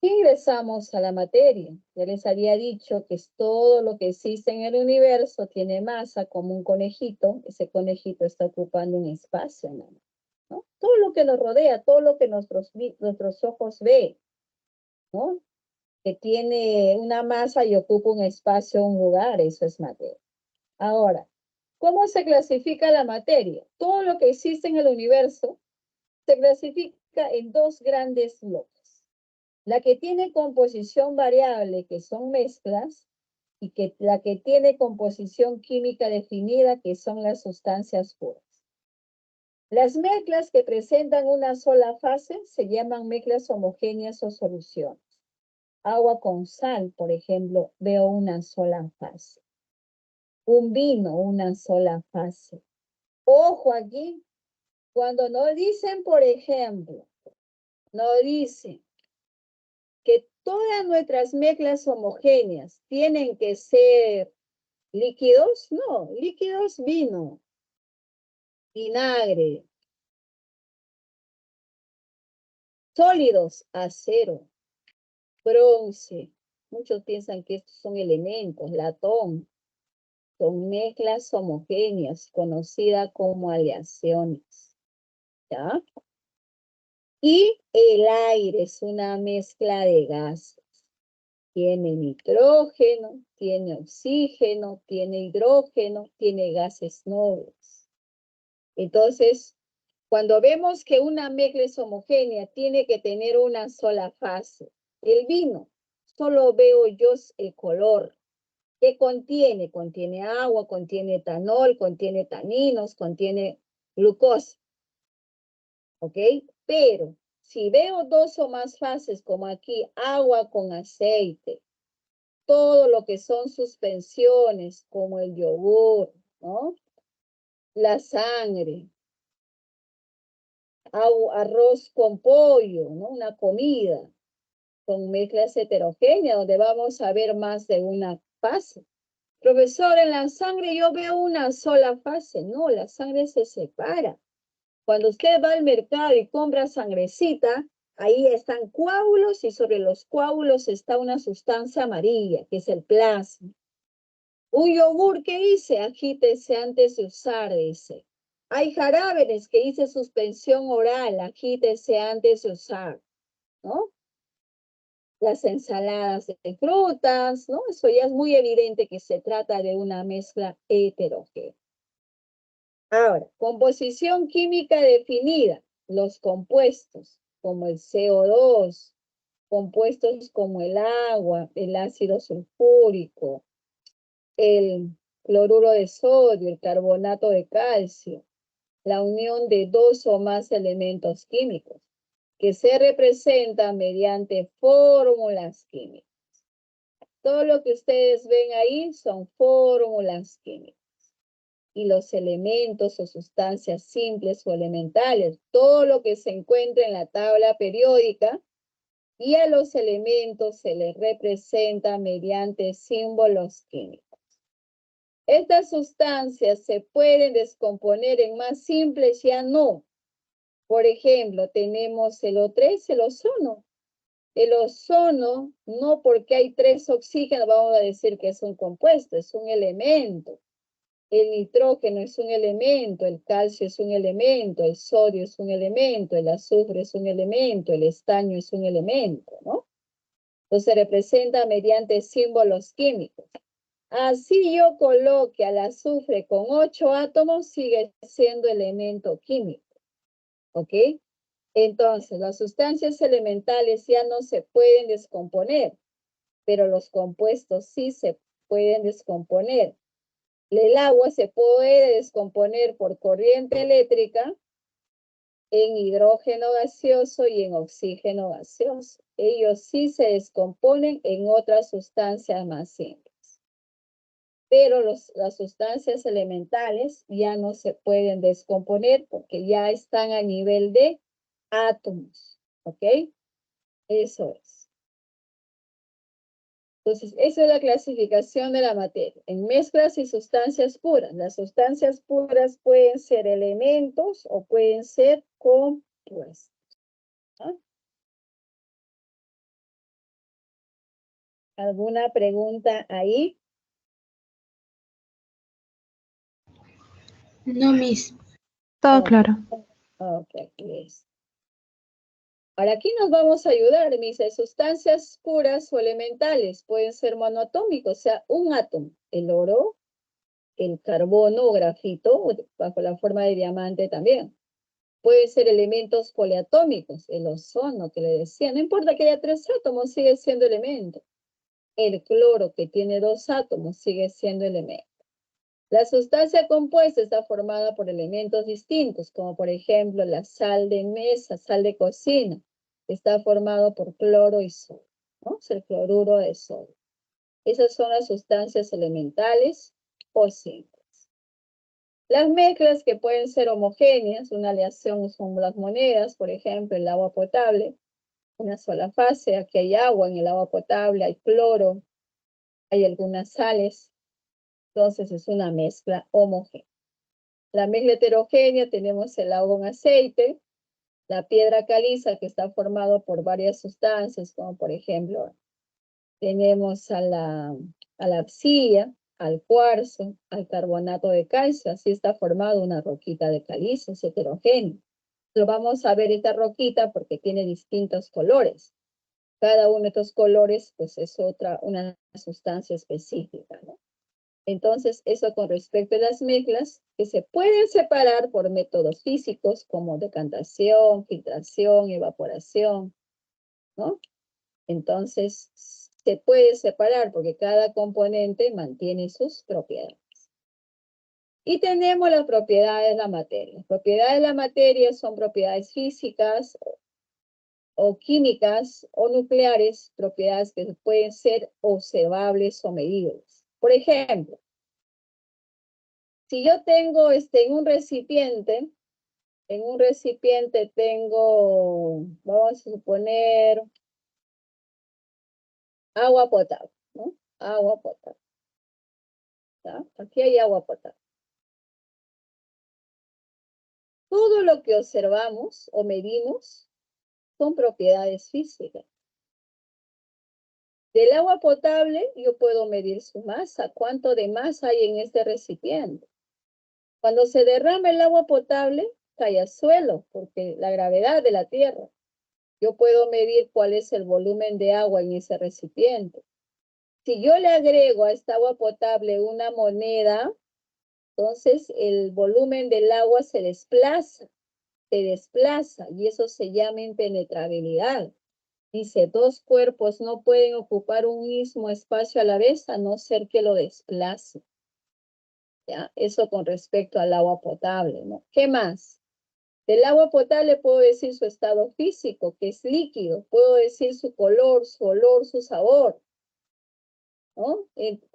Ingresamos a la materia. Ya les había dicho que es todo lo que existe en el universo tiene masa como un conejito. Ese conejito está ocupando un espacio, ¿no? Todo lo que nos rodea, todo lo que nuestros ojos ven, ¿no? Que tiene una masa y ocupa un espacio, un lugar, eso es materia. Ahora, ¿cómo se clasifica la materia? Todo lo que existe en el universo se clasifica en dos grandes bloques. La que tiene composición variable, que son mezclas, y la que tiene composición química definida, que son las sustancias puras. Las mezclas que presentan una sola fase se llaman mezclas homogéneas o soluciones. Agua con sal, por ejemplo, veo una sola fase. Un vino, una sola fase. Ojo aquí, cuando nos dicen, por ejemplo, nos dicen que todas nuestras mezclas homogéneas tienen que ser líquidos, no, líquidos vino, vinagre, sólidos acero, bronce. Muchos piensan que estos son elementos, latón. Son mezclas homogéneas, conocidas como aleaciones. ¿Ya? Y el aire es una mezcla de gases. Tiene nitrógeno, tiene oxígeno, tiene hidrógeno, tiene gases nobles. Entonces, cuando vemos que una mezcla es homogénea, tiene que tener una sola fase. El vino, solo veo yo el color. ¿Qué contiene? Contiene agua, contiene etanol, contiene taninos, contiene glucosa. ¿Ok? Pero si veo dos o más fases, como aquí, agua con aceite, todo lo que son suspensiones, como el yogur, ¿no? La sangre, arroz con pollo, ¿no? Una comida, con mezclas heterogéneas, donde vamos a ver más de una fase. Profesor, en la sangre yo veo una sola fase. No, la sangre se separa. Cuando usted va al mercado y compra sangrecita, ahí están coágulos y sobre los coágulos está una sustancia amarilla, que es el plasma. Un yogur, ¿qué dice? Agítese antes de usar, dice. Hay jarabes que dice suspensión oral, agítese antes de usar, ¿no? Las ensaladas de frutas, ¿no? Eso ya es muy evidente que se trata de una mezcla heterogénea. Ahora, composición química definida. Los compuestos, como el CO2, compuestos como el agua, el ácido sulfúrico, el cloruro de sodio, el carbonato de calcio, la unión de dos o más elementos químicos, que se representan mediante fórmulas químicas. Todo lo que ustedes ven ahí son fórmulas químicas. Y los elementos o sustancias simples o elementales, todo lo que se encuentra en la tabla periódica, y a los elementos se les representa mediante símbolos químicos. Estas sustancias se pueden descomponer en más simples, ya no. Por ejemplo, tenemos el O3, el ozono. El ozono, no porque hay 3 oxígenos, vamos a decir que es un compuesto, es un elemento. El nitrógeno es un elemento, el calcio es un elemento, el sodio es un elemento, el azufre es un elemento, el estaño es un elemento, ¿no? Entonces se representa mediante símbolos químicos. Así yo coloque al azufre con 8 átomos, sigue siendo elemento químico. ¿Ok? Entonces, las sustancias elementales ya no se pueden descomponer, pero los compuestos sí se pueden descomponer. El agua se puede descomponer por corriente eléctrica en hidrógeno gaseoso y en oxígeno gaseoso. Ellos sí se descomponen en otras sustancias más simples. Pero las sustancias elementales ya no se pueden descomponer porque ya están a nivel de átomos. ¿Ok? Eso es. Entonces, esa es la clasificación de la materia. En mezclas y sustancias puras. Las sustancias puras pueden ser elementos o pueden ser compuestos. ¿No? ¿Alguna pregunta ahí? No, Miss. Todo Ok. claro. Ok, listo. Ahora aquí nos vamos a ayudar, mis sustancias puras o elementales pueden ser monoatómicos, o sea, un átomo, el oro, el carbono o grafito, bajo la forma de diamante también. Pueden ser elementos poliatómicos, el ozono que le decía, no importa que haya 3 átomos, sigue siendo elemento. El cloro que tiene 2 átomos sigue siendo elemento. La sustancia compuesta está formada por elementos distintos, como por ejemplo la sal de mesa, sal de cocina. Está formado por cloro y sodio, ¿no? Es el cloruro de sodio. Esas son las sustancias elementales o simples. Las mezclas que pueden ser homogéneas, una aleación son las monedas, por ejemplo, el agua potable, una sola fase, aquí hay agua en el agua potable, hay cloro, hay algunas sales, entonces es una mezcla homogénea. La mezcla heterogénea tenemos el agua en aceite, la piedra caliza que está formado por varias sustancias, como por ejemplo, tenemos a la arcilla, al cuarzo, al carbonato de calcio, así está formado una roquita de caliza, es heterogénea. Lo vamos a ver esta roquita porque tiene distintos colores. Cada uno de estos colores, pues es una sustancia específica, ¿no? Entonces, eso con respecto a las mezclas que se pueden separar por métodos físicos como decantación, filtración, evaporación, ¿no? Entonces, se puede separar porque cada componente mantiene sus propiedades. Y tenemos las propiedades de la materia. Las propiedades de la materia son propiedades físicas o químicas o nucleares, propiedades que pueden ser observables o medibles. Por ejemplo, si yo tengo en un recipiente tengo, vamos a suponer, agua potable, ¿no? Agua potable. ¿Ya? Aquí hay agua potable. Todo lo que observamos o medimos son propiedades físicas. Del agua potable yo puedo medir su masa, cuánto de masa hay en este recipiente. Cuando se derrama el agua potable, cae al suelo, porque la gravedad de la tierra. Yo puedo medir cuál es el volumen de agua en ese recipiente. Si yo le agrego a esta agua potable una moneda, entonces el volumen del agua se desplaza y eso se llama impenetrabilidad. Dice, 2 cuerpos no pueden ocupar un mismo espacio a la vez a no ser que lo desplace. ¿Ya? Eso con respecto al agua potable, ¿no? ¿Qué más? Del agua potable puedo decir su estado físico, que es líquido. Puedo decir su color, su olor, su sabor, ¿no?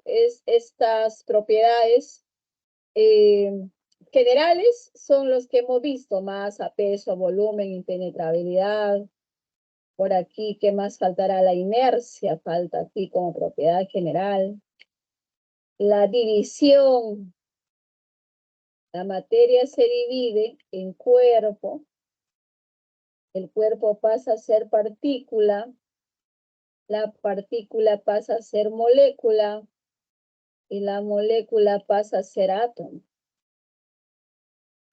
Estas propiedades generales son los que hemos visto: masa, peso, volumen, impenetrabilidad. Por aquí, ¿qué más faltará? La inercia falta aquí como propiedad general. La división. La materia se divide en cuerpo. El cuerpo pasa a ser partícula. La partícula pasa a ser molécula. Y la molécula pasa a ser átomo,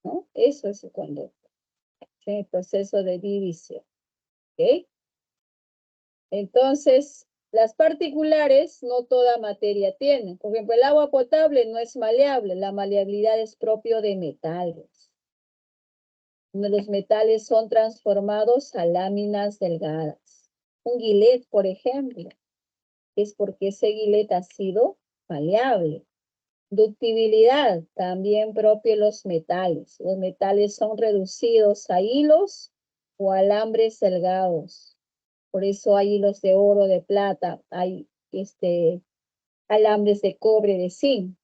¿no? Eso es cuando el proceso de división. ¿Ok? Entonces, Las particulares no toda materia tienen. Por ejemplo, el agua potable no es maleable. La maleabilidad es propio de metales. Los metales son transformados a láminas delgadas. Un guilet, por ejemplo, es porque ese guilet ha sido maleable. Ductibilidad, también propio de los metales. Los metales son reducidos a hilos o alambres delgados. Por eso hay hilos de oro, de plata, hay alambres de cobre, de zinc.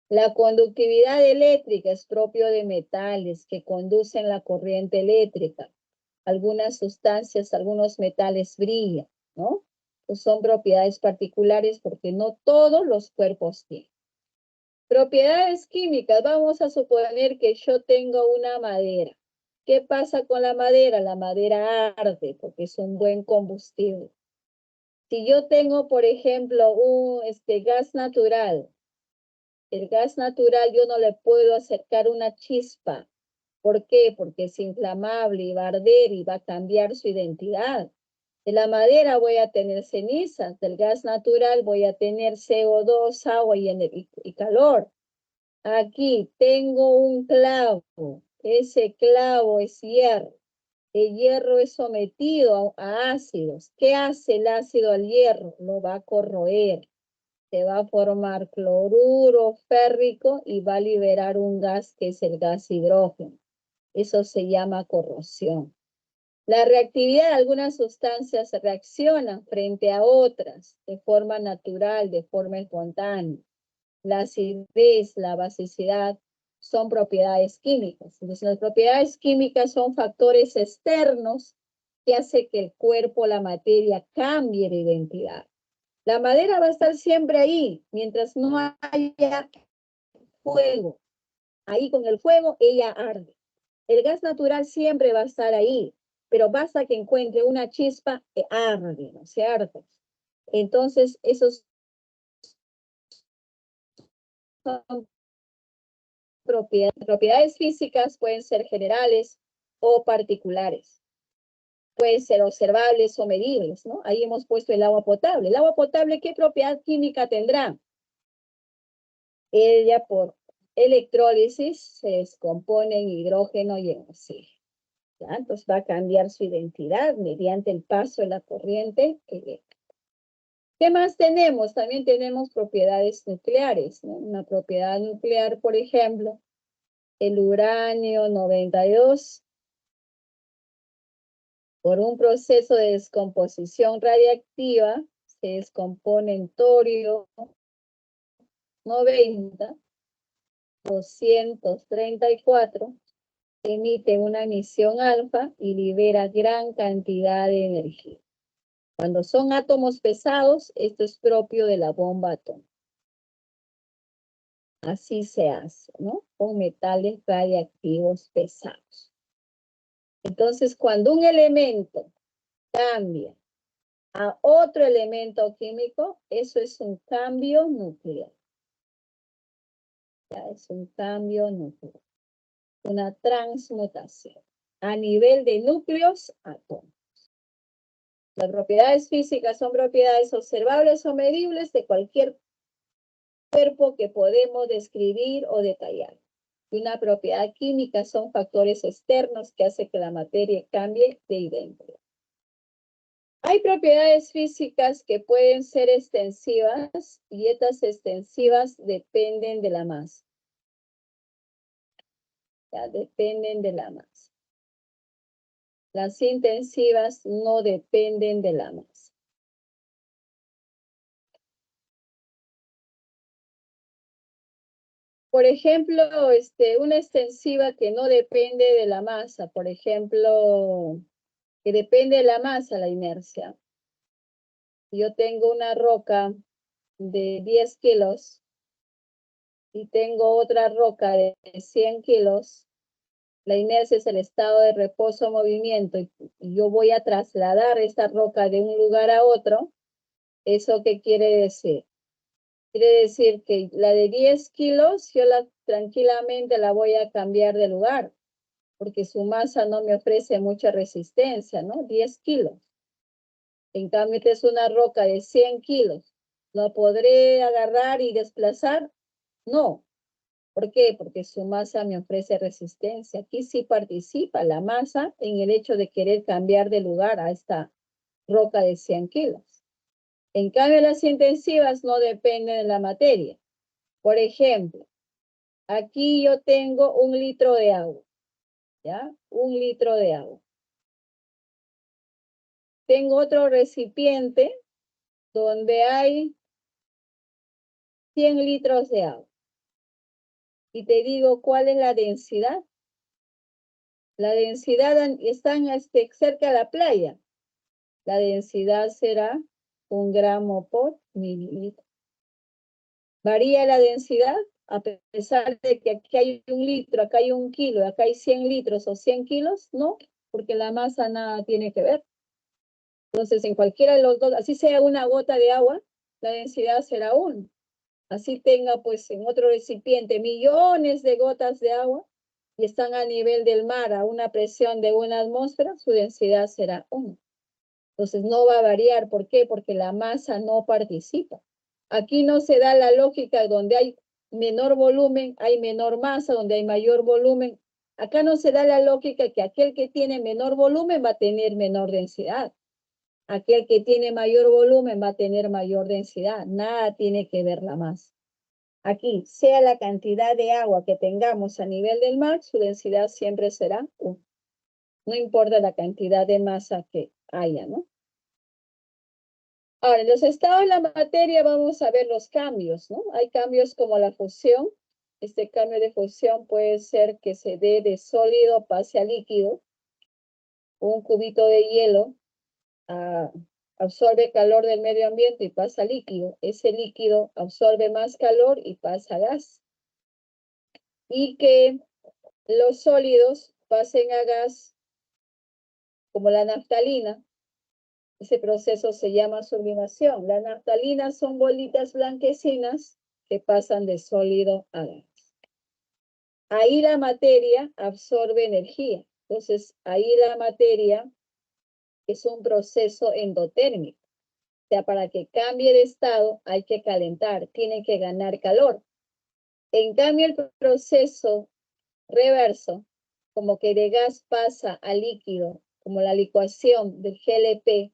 La conductividad eléctrica es propio de metales que conducen la corriente eléctrica. Algunas sustancias, algunos metales brillan, ¿no? Pues son propiedades particulares porque no todos los cuerpos tienen. Propiedades químicas, vamos a suponer que yo tengo una madera. ¿Qué pasa con la madera? La madera arde porque es un buen combustible. Si yo tengo, por ejemplo, un gas natural, el gas natural yo no le puedo acercar una chispa. ¿Por qué? Porque es inflamable y va a arder y va a cambiar su identidad. De la madera voy a tener cenizas, del gas natural voy a tener CO2, agua y calor. Aquí tengo un clavo, ese clavo es hierro. El hierro es sometido a ácidos. ¿Qué hace el ácido al hierro? Lo va a corroer. Se va a formar cloruro férrico y va a liberar un gas que es el gas hidrógeno. Eso se llama corrosión. La reactividad de algunas sustancias reaccionan frente a otras de forma natural, de forma espontánea. La acidez, la basicidad son propiedades químicas. Entonces, las propiedades químicas son factores externos que hacen que el cuerpo, la materia, cambie de identidad. La madera va a estar siempre ahí, mientras no haya fuego. Ahí con el fuego, ella arde. El gas natural siempre va a estar ahí, pero basta que encuentre una chispa, arde, ¿no es cierto? Entonces, esos son propiedades físicas, pueden ser generales o particulares. Pueden ser observables o medibles, ¿no? Ahí hemos puesto el agua potable. El agua potable, ¿qué propiedad química tendrá? Ella por electrólisis se descompone en hidrógeno y en oxígeno. ¿Ya? Entonces va a cambiar su identidad mediante el paso de la corriente eléctrica. ¿Qué más tenemos? También tenemos propiedades nucleares, ¿no? Una propiedad nuclear, por ejemplo, el uranio 92, por un proceso de descomposición radiactiva, se descompone en torio 90, 234, emite una emisión alfa y libera gran cantidad de energía. Cuando son átomos pesados, esto es propio de la bomba atómica. Así se hace, ¿no? Con metales radiactivos pesados. Entonces, cuando un elemento cambia a otro elemento químico, eso es un cambio nuclear. Ya es un cambio nuclear. Una transmutación a nivel de núcleos átomos. Las propiedades físicas son propiedades observables o medibles de cualquier cuerpo que podemos describir o detallar. Y una propiedad química son factores externos que hacen que la materia cambie de identidad. Hay propiedades físicas que pueden ser extensivas y estas extensivas dependen de la masa. Ya, dependen de la masa. Las intensivas no dependen de la masa. Por ejemplo, una extensiva que no depende de la masa, por ejemplo, que depende de la masa, la inercia. Yo tengo una roca de 10 kilos y tengo otra roca de 100 kilos. La inercia es el estado de reposo o movimiento y yo voy a trasladar esta roca de un lugar a otro. ¿Eso qué quiere decir? Quiere decir que la de 10 kilos yo tranquilamente la voy a cambiar de lugar porque su masa no me ofrece mucha resistencia, ¿no? 10 kilos. En cambio, esta es una roca de 100 kilos. ¿Lo podré agarrar y desplazar? No. ¿Por qué? Porque su masa me ofrece resistencia. Aquí sí participa la masa en el hecho de querer cambiar de lugar a esta roca de 100 kilos. En cambio, las intensivas no dependen de la materia. Por ejemplo, aquí yo tengo 1 litro de agua, ¿ya? 1 litro de agua. Tengo otro recipiente donde hay 100 litros de agua. Y te digo, ¿cuál es la densidad? La densidad están cerca de la playa. La densidad será 1 gramo por mililitro. ¿Varía la densidad? A pesar de que aquí hay 1 litro, acá hay 1 kilo, acá hay 100 litros o 100 kilos, no, porque la masa nada tiene que ver. Entonces, en cualquiera de los dos, así sea una gota de agua, la densidad será 1. Así tenga, pues, en otro recipiente millones de gotas de agua y están a nivel del mar a una presión de 1 atmósfera, su densidad será 1. Entonces, no va a variar. ¿Por qué? Porque la masa no participa. Aquí no se da la lógica donde hay menor volumen, hay menor masa, donde hay mayor volumen. Acá no se da la lógica que aquel que tiene menor volumen va a tener menor densidad. Aquel que tiene mayor volumen va a tener mayor densidad. Nada tiene que ver la masa. Aquí, sea la cantidad de agua que tengamos a nivel del mar, su densidad siempre será 1. No importa la cantidad de masa que haya, ¿no? Ahora, en los estados de la materia vamos a ver los cambios, ¿no? Hay cambios como la fusión. Este cambio de fusión puede ser que se dé de sólido pase a líquido. Un cubito de hielo absorbe calor del medio ambiente y pasa a líquido. Ese líquido absorbe más calor y pasa a gas. Y que los sólidos pasen a gas, como la naftalina. Ese proceso se llama sublimación. La naftalina son bolitas blanquecinas que pasan de sólido a gas. Ahí la materia absorbe energía. Entonces, ahí la materia es un proceso endotérmico. O sea, para que cambie de estado hay que calentar, tiene que ganar calor. En cambio, el proceso reverso, como que de gas pasa a líquido, como la licuación del GLP,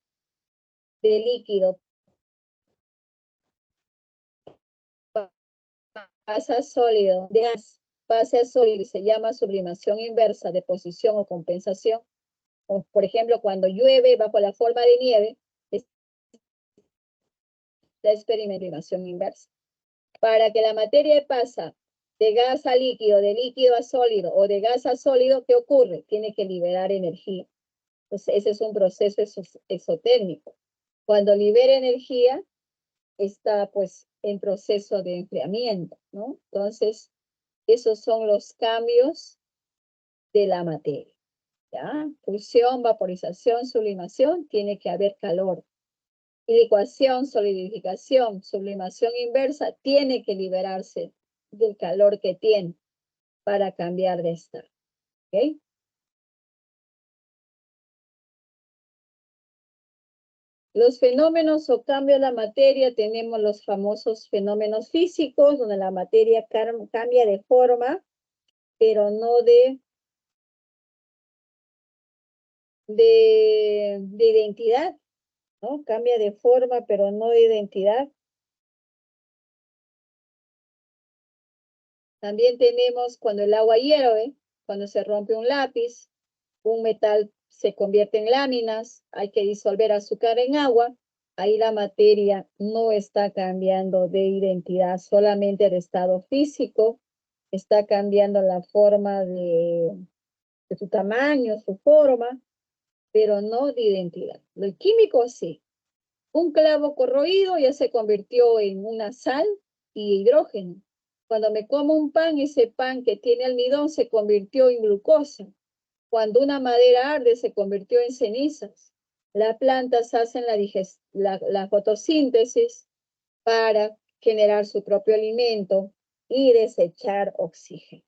de líquido pasa a sólido, de gas pasa a sólido y se llama sublimación inversa, deposición o compensación. O, por ejemplo, cuando llueve bajo la forma de nieve, es la experimentación inversa. Para que la materia pasa de gas a líquido, de líquido a sólido o de gas a sólido, ¿qué ocurre? Tiene que liberar energía. Entonces, ese es un proceso exotérmico. Cuando libera energía, está pues en proceso de enfriamiento, ¿no? Entonces, esos son los cambios de la materia, ¿ya? Fusión, vaporización, sublimación, tiene que haber calor. Y licuación, solidificación, sublimación inversa, tiene que liberarse del calor que tiene para cambiar de estado, ¿ok? Los fenómenos o cambios de la materia, tenemos los famosos fenómenos físicos, donde la materia cambia de forma, pero no de identidad, ¿no? Cambia de forma, pero no de identidad. También tenemos cuando el agua hierve, cuando se rompe un lápiz, un metal se convierte en láminas, hay que disolver azúcar en agua, ahí la materia no está cambiando de identidad, solamente de estado físico, está cambiando la forma de su tamaño, su forma, pero no de identidad. El químico sí. Un clavo corroído ya se convirtió en una sal y hidrógeno. Cuando me como un pan, ese pan que tiene almidón se convirtió en glucosa. Cuando una madera arde, se convirtió en cenizas. Las plantas hacen la fotosíntesis para generar su propio alimento y desechar oxígeno,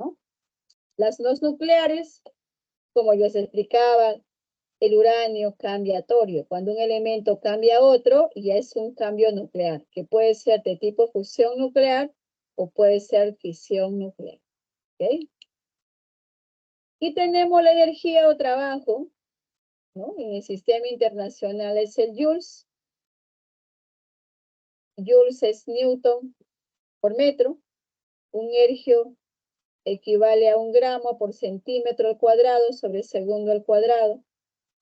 ¿no? Las dos nucleares, como yo les explicaba, el uranio cambia a torio. Cuando un elemento cambia a otro, ya es un cambio nuclear, que puede ser de tipo fusión nuclear o puede ser fisión nuclear. ¿Ok? Y tenemos la energía o trabajo, ¿no? En el sistema internacional es el joules. Joules es Newton por metro. Un ergio equivale a 1 gramo por centímetro al cuadrado sobre segundo al cuadrado.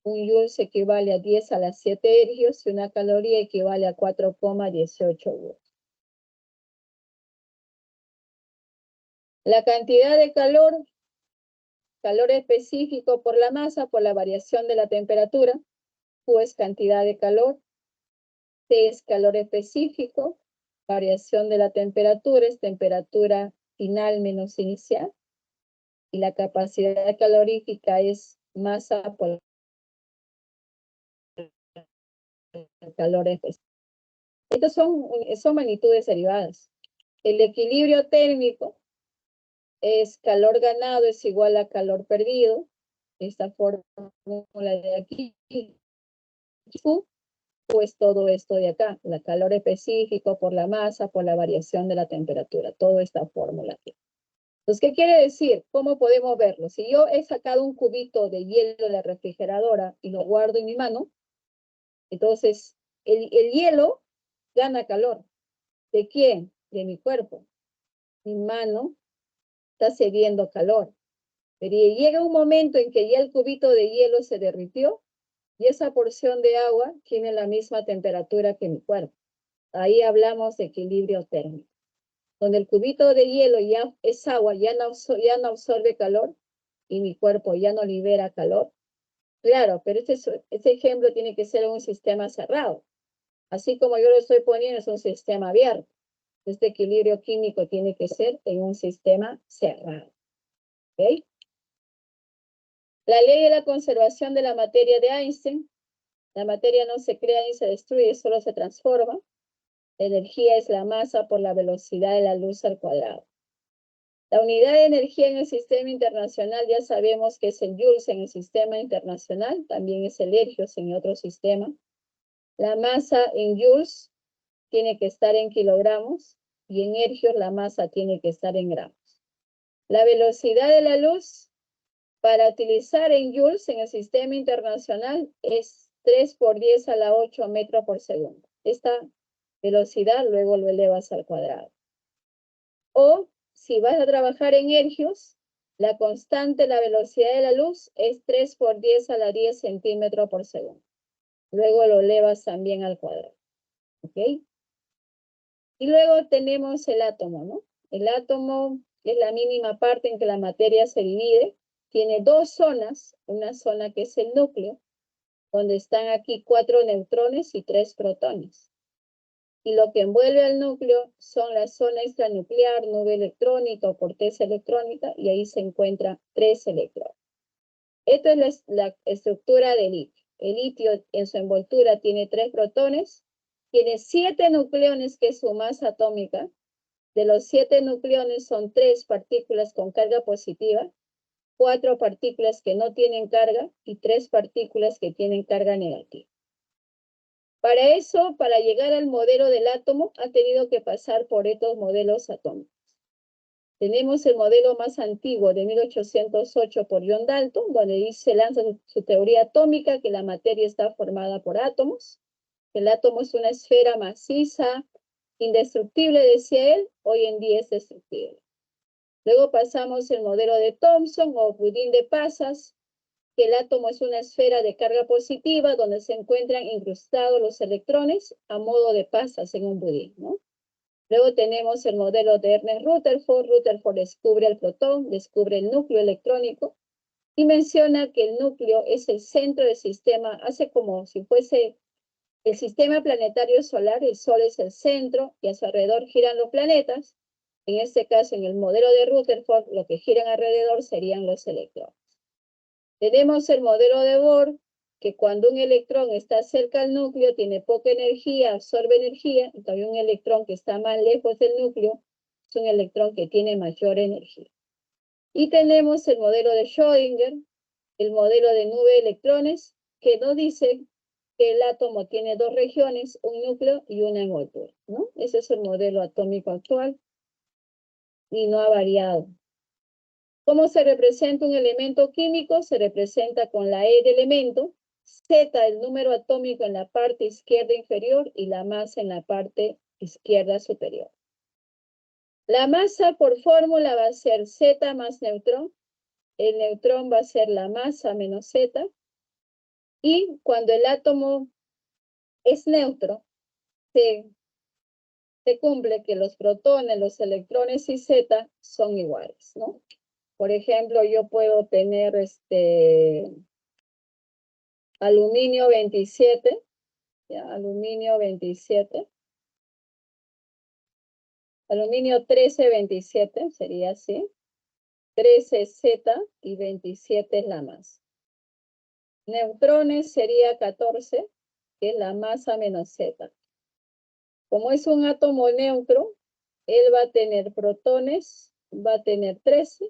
Un joules equivale a 10 a la 7 ergios y una caloría equivale a 4,18 joules. La cantidad de calor específico por la masa, por la variación de la temperatura. Q es cantidad de calor. T es calor específico. Variación de la temperatura es temperatura final menos inicial. Y la capacidad calorífica es masa por calor específico. Estas son magnitudes derivadas. El equilibrio térmico es calor ganado es igual a calor perdido. Esta fórmula de aquí. Pues todo esto de acá, el calor específico por la masa, por la variación de la temperatura, toda esta fórmula aquí. Entonces, ¿qué quiere decir? ¿Cómo podemos verlo? Si yo he sacado un cubito de hielo de la refrigeradora y lo guardo en mi mano, entonces el hielo gana calor. ¿De quién? De mi cuerpo. Mi mano está cediendo calor. Pero llega un momento en que ya el cubito de hielo se derritió y esa porción de agua tiene la misma temperatura que mi cuerpo. Ahí hablamos de equilibrio térmico. Donde el cubito de hielo ya es agua, ya no absorbe calor y mi cuerpo ya no libera calor. Claro, pero este ejemplo tiene que ser un sistema cerrado. Así como yo lo estoy poniendo, es un sistema abierto. Este equilibrio químico tiene que ser en un sistema cerrado. ¿Ok? La ley de la conservación de la materia de Einstein. La materia no se crea ni se destruye, solo se transforma. La energía es la masa por la velocidad de la luz al cuadrado. La unidad de energía en el sistema internacional ya sabemos que es el joules en el sistema internacional, también es el ergios en otro sistema. La masa en joules tiene que estar en kilogramos y en ergios la masa tiene que estar en gramos. La velocidad de la luz para utilizar en joules en el sistema internacional es 3 por 10 a la 8 metros por segundo. Esta velocidad luego lo elevas al cuadrado. O si vas a trabajar en ergios, la constante, la velocidad de la luz es 3 por 10 a la 10 centímetros por segundo. Luego lo elevas también al cuadrado. ¿Ok? Y luego tenemos el átomo, ¿no? El átomo es la mínima parte en que la materia se divide. Tiene dos zonas. Una zona que es el núcleo, donde están aquí 4 neutrones y 3 protones. Y lo que envuelve al núcleo son la zona extranuclear, nube electrónica o corteza electrónica, y ahí se encuentran 3 electrones. Esta es la estructura del litio. El litio en su envoltura tiene 3 protones, tiene 7 nucleones, que es su masa atómica. De los 7 nucleones son 3 partículas con carga positiva, 4 partículas que no tienen carga y 3 partículas que tienen carga negativa. Para eso, para llegar al modelo del átomo, ha tenido que pasar por estos modelos atómicos. Tenemos el modelo más antiguo de 1808 por John Dalton, donde lanza su teoría atómica, que la materia está formada por átomos. El átomo es una esfera maciza, indestructible, decía él, hoy en día es destructible. Luego pasamos el modelo de Thomson o budín de pasas, que el átomo es una esfera de carga positiva donde se encuentran incrustados los electrones a modo de pasas en un budín, ¿no? Luego tenemos el modelo de Ernest Rutherford. Rutherford descubre el protón, descubre el núcleo electrónico y menciona que el núcleo es el centro del sistema, hace como si fuese el sistema planetario solar. El Sol es el centro y a su alrededor giran los planetas. En este caso, en el modelo de Rutherford, lo que giran alrededor serían los electrones. Tenemos el modelo de Bohr, que cuando un electrón está cerca al núcleo tiene poca energía, absorbe energía, y también un electrón que está más lejos del núcleo es un electrón que tiene mayor energía. Y tenemos el modelo de Schrödinger, el modelo de nube de electrones, que no dice que el átomo tiene dos regiones, un núcleo y una envoltura, ¿no? Ese es el modelo atómico actual y no ha variado. ¿Cómo se representa un elemento químico? Se representa con la E de elemento, Z el número atómico en la parte izquierda inferior y la masa en la parte izquierda superior. La masa por fórmula va a ser Z más neutrón. El neutrón va a ser la masa menos Z. Y cuando el átomo es neutro, se cumple que los protones, los electrones y Z son iguales, ¿no? Por ejemplo, yo puedo tener aluminio 27, ¿ya? Aluminio 27. Aluminio 13, 27 sería así. 13 es Z y 27 es la masa. Neutrones sería 14, que es la masa menos Z. Como es un átomo neutro, él va a tener protones, va a tener 13.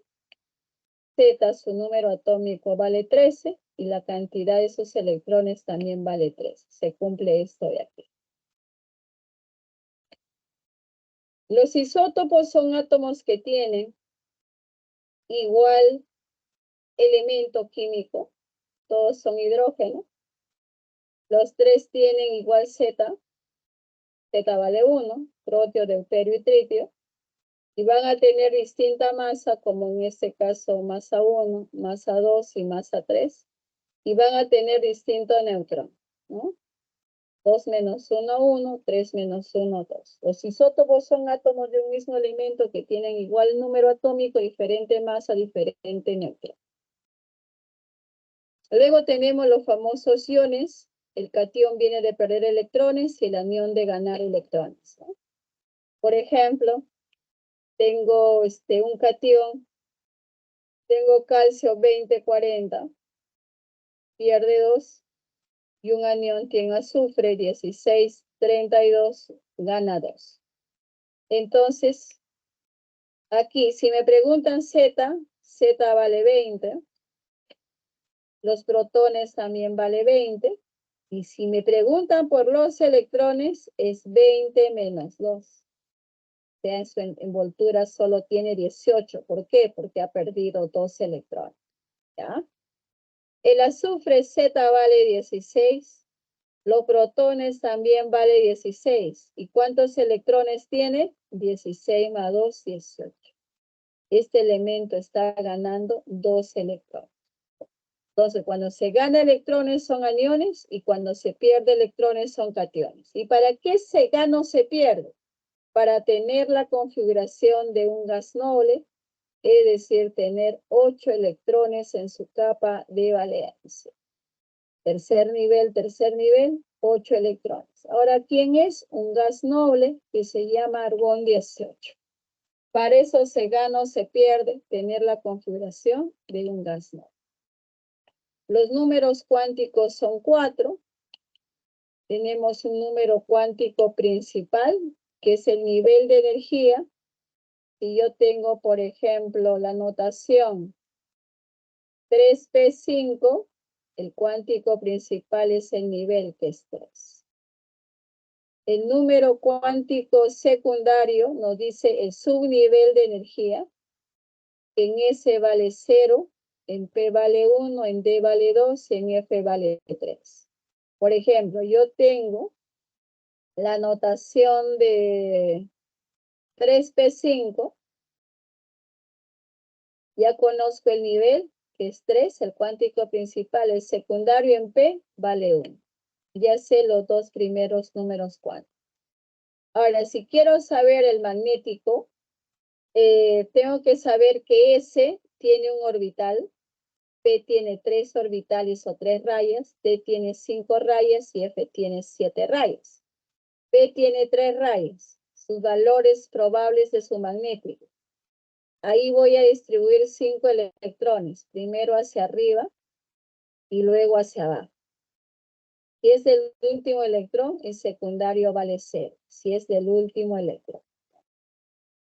Z, su número atómico vale 13 y la cantidad de sus electrones también vale 13. Se cumple esto de aquí. Los isótopos son átomos que tienen igual elemento químico. Todos son hidrógeno. Los tres tienen igual Z. Z vale 1, proteo, deuterio y tritio. Y van a tener distinta masa, como en este caso masa 1, masa 2 y masa 3. Y van a tener distinto neutrón, ¿no? 2 menos 1, 1, 3 menos 1, 2. Los isótopos son átomos de un mismo elemento que tienen igual número atómico, diferente masa, diferente neutrón. Luego tenemos los famosos iones. El catión viene de perder electrones y el anión de ganar electrones, ¿no? Por ejemplo, tengo un catión, tengo calcio 2040, pierde 2, y un anión tiene azufre 1632, gana 2. Entonces, aquí, si me preguntan Z, Z vale 20, los protones también vale 20, y si me preguntan por los electrones, es 20 menos 2. O sea, en su envoltura solo tiene 18. ¿Por qué? Porque ha perdido 2 electrones. ¿Ya? El azufre Z vale 16. Los protones también vale 16. ¿Y cuántos electrones tiene? 16 más 2, 18. Este elemento está ganando 2 electrones. Entonces, cuando se gana electrones son aniones y cuando se pierde electrones son cationes. ¿Y para qué se gana o se pierde? Para tener la configuración de un gas noble, es decir, tener 8 electrones en su capa de valencia. Tercer nivel, 8 electrones. Ahora, ¿quién es? Un gas noble que se llama argón 18. Para eso se gana o se pierde tener la configuración de un gas noble. Los números cuánticos son 4. Tenemos un número cuántico principal, que es el nivel de energía. Si yo tengo, por ejemplo, la notación 3p5, el cuántico principal es el nivel, que es 3. El número cuántico secundario nos dice el subnivel de energía. En S vale 0, en P vale 1, en D vale 2 y en F vale 3. Por ejemplo, yo tengo la notación de 3p5. Ya conozco el nivel, que es 3, el cuántico principal, el secundario en P vale 1. Ya sé los dos primeros números cuánticos. Ahora, si quiero saber el magnético, tengo que saber que S tiene un orbital, P tiene 3 orbitales o 3 rayas, T tiene 5 rayas y F tiene 7 rayas. P tiene 3 rayas, sus valores probables de su magnético. Ahí voy a distribuir 5 electrones, primero hacia arriba y luego hacia abajo. Si es del último electrón, el secundario vale 0. Si es del último electrón.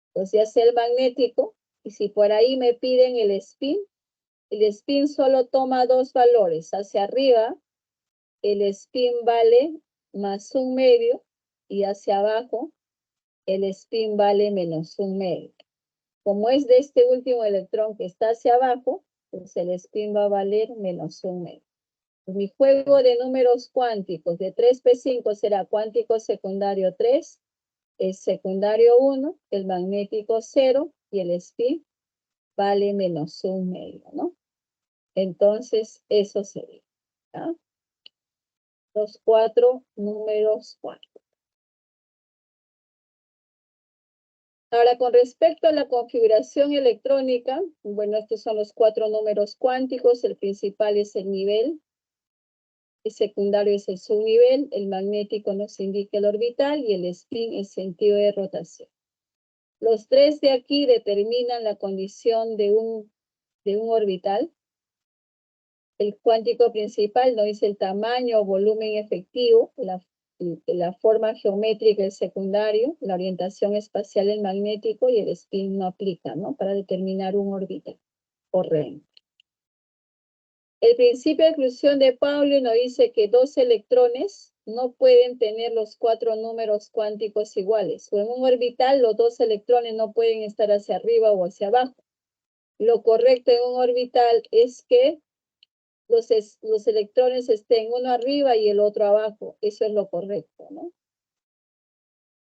Entonces ya sé el magnético, y si por ahí me piden el spin solo toma 2 valores, hacia arriba el spin vale más 1/2 y hacia abajo el spin vale menos 1/2. Como es de este último electrón que está hacia abajo, pues el spin va a valer menos 1/2. Pues mi juego de números cuánticos de 3p5 será cuántico secundario 3, el secundario 1, el magnético 0 y el spin vale menos 1/2, ¿no? Entonces, eso sería, ¿ya? Los 4 números cuánticos. Ahora, con respecto a la configuración electrónica, bueno, estos son los 4 números cuánticos. El principal es el nivel, el secundario es el subnivel, el magnético nos indica el orbital y el spin el sentido de rotación. Los 3 de aquí determinan la condición de un orbital. El cuántico principal nos dice el tamaño o volumen efectivo, la forma geométrica el secundario, la orientación espacial el magnético y el spin no aplica, ¿no? Para determinar un orbital o remo. El principio de exclusión de Pauli nos dice que 2 electrones no pueden tener los 4 números cuánticos iguales. O en un orbital los 2 electrones no pueden estar hacia arriba o hacia abajo. Lo correcto en un orbital es que los electrones estén uno arriba y el otro abajo. Eso es lo correcto, ¿no?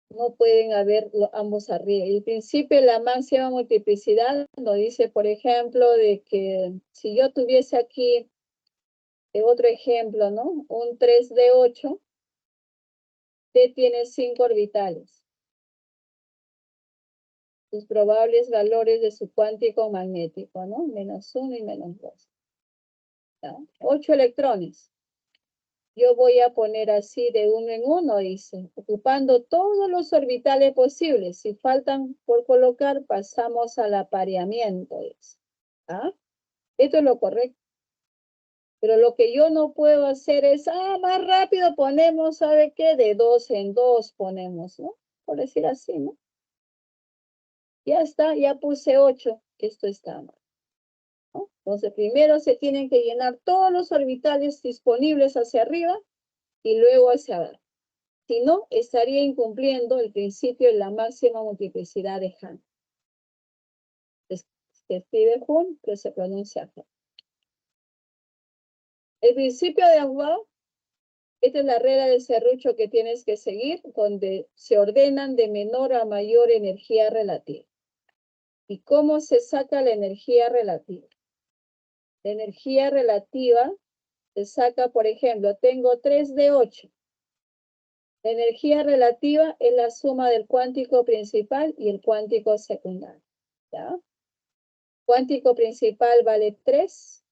No pueden haber ambos arriba. Y el principio de la máxima multiplicidad nos dice, por ejemplo, de que si yo tuviese aquí otro ejemplo, ¿no? Un 3d8, T tiene 5 orbitales. Sus probables valores de su cuántico magnético, ¿no? -1 y -2. ¿Ya? 8 electrones. Yo voy a poner así de uno en uno, dice, ocupando todos los orbitales posibles. Si faltan por colocar, pasamos al apareamiento, dice. ¿Ah? Esto es lo correcto. Pero lo que yo no puedo hacer es, más rápido ponemos, ¿sabe qué? De 2 en 2 ponemos, ¿no? Por decir así, ¿no? Ya está, ya puse 8. Esto está mal, ¿no? Entonces, primero se tienen que llenar todos los orbitales disponibles hacia arriba y luego hacia abajo. Si no, estaría incumpliendo el principio de la máxima multiplicidad de Hahn. Se escribe Hahn, pero se pronuncia Hahn. El principio de Aufbau, esta es la regla del serrucho que tienes que seguir, donde se ordenan de menor a mayor energía relativa. ¿Y cómo se saca la energía relativa? La energía relativa se saca, por ejemplo, tengo 3 de 8. La energía relativa es la suma del cuántico principal y el cuántico secundario. ¿Ya? Cuántico principal vale 3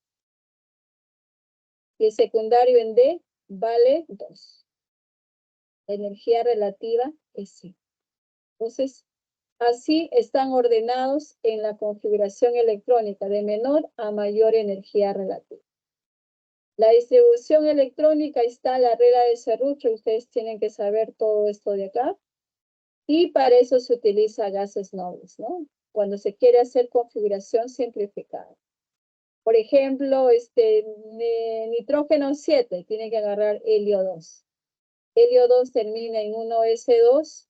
y el secundario en D vale 2. La energía relativa es 5. Entonces, así están ordenados en la configuración electrónica de menor a mayor energía relativa. La distribución electrónica está la regla de serrucho. Ustedes tienen que saber todo esto de acá. Y para eso se utiliza gases nobles, ¿no? Cuando se quiere hacer configuración simplificada. Por ejemplo, nitrógeno 7 tiene que agarrar helio 2. Helio 2 termina en 1s2,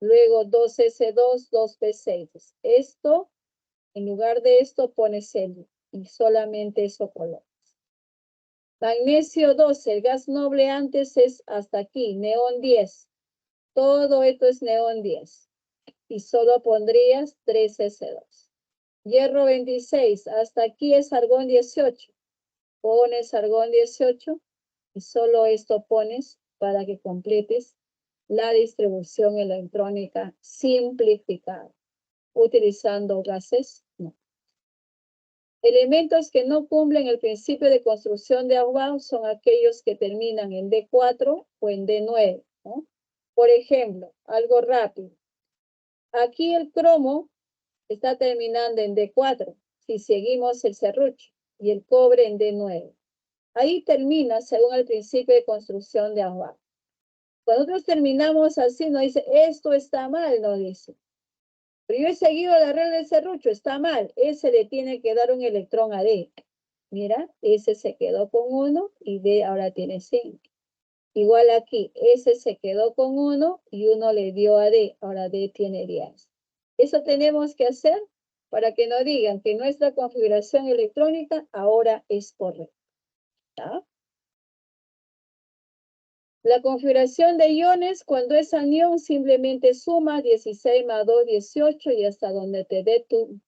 luego 2s2, 2p6. Esto, en lugar de esto, pones helio y solamente eso colocas. Magnesio 12, el gas noble antes es hasta aquí, neón 10. Todo esto es neón 10. Y solo pondrías 3s2. Hierro 26, hasta aquí es argón 18. Pones argón 18 y solo esto pones para que completes la distribución electrónica simplificada, utilizando gases no. Elementos que no cumplen el principio de construcción de Aufbau son aquellos que terminan en D4 o en D9, ¿no? Por ejemplo, algo rápido. Aquí el cromo está terminando en D4, si seguimos el serrucho, y el cobre en D9. Ahí termina según el principio de construcción de Aufbau. Cuando nosotros terminamos así, nos dice, esto está mal, nos dice. Pero yo he seguido la regla del serrucho, está mal. Ese le tiene que dar un electrón a D. Mira, S se quedó con 1 y D ahora tiene 5. Igual aquí, S se quedó con 1 y 1 le dio a D. Ahora D tiene 10. Eso tenemos que hacer para que no digan que nuestra configuración electrónica ahora es correcta. ¿Tá? La configuración de iones, cuando es anión, simplemente suma 16 más 2, 18 y hasta donde te dé tu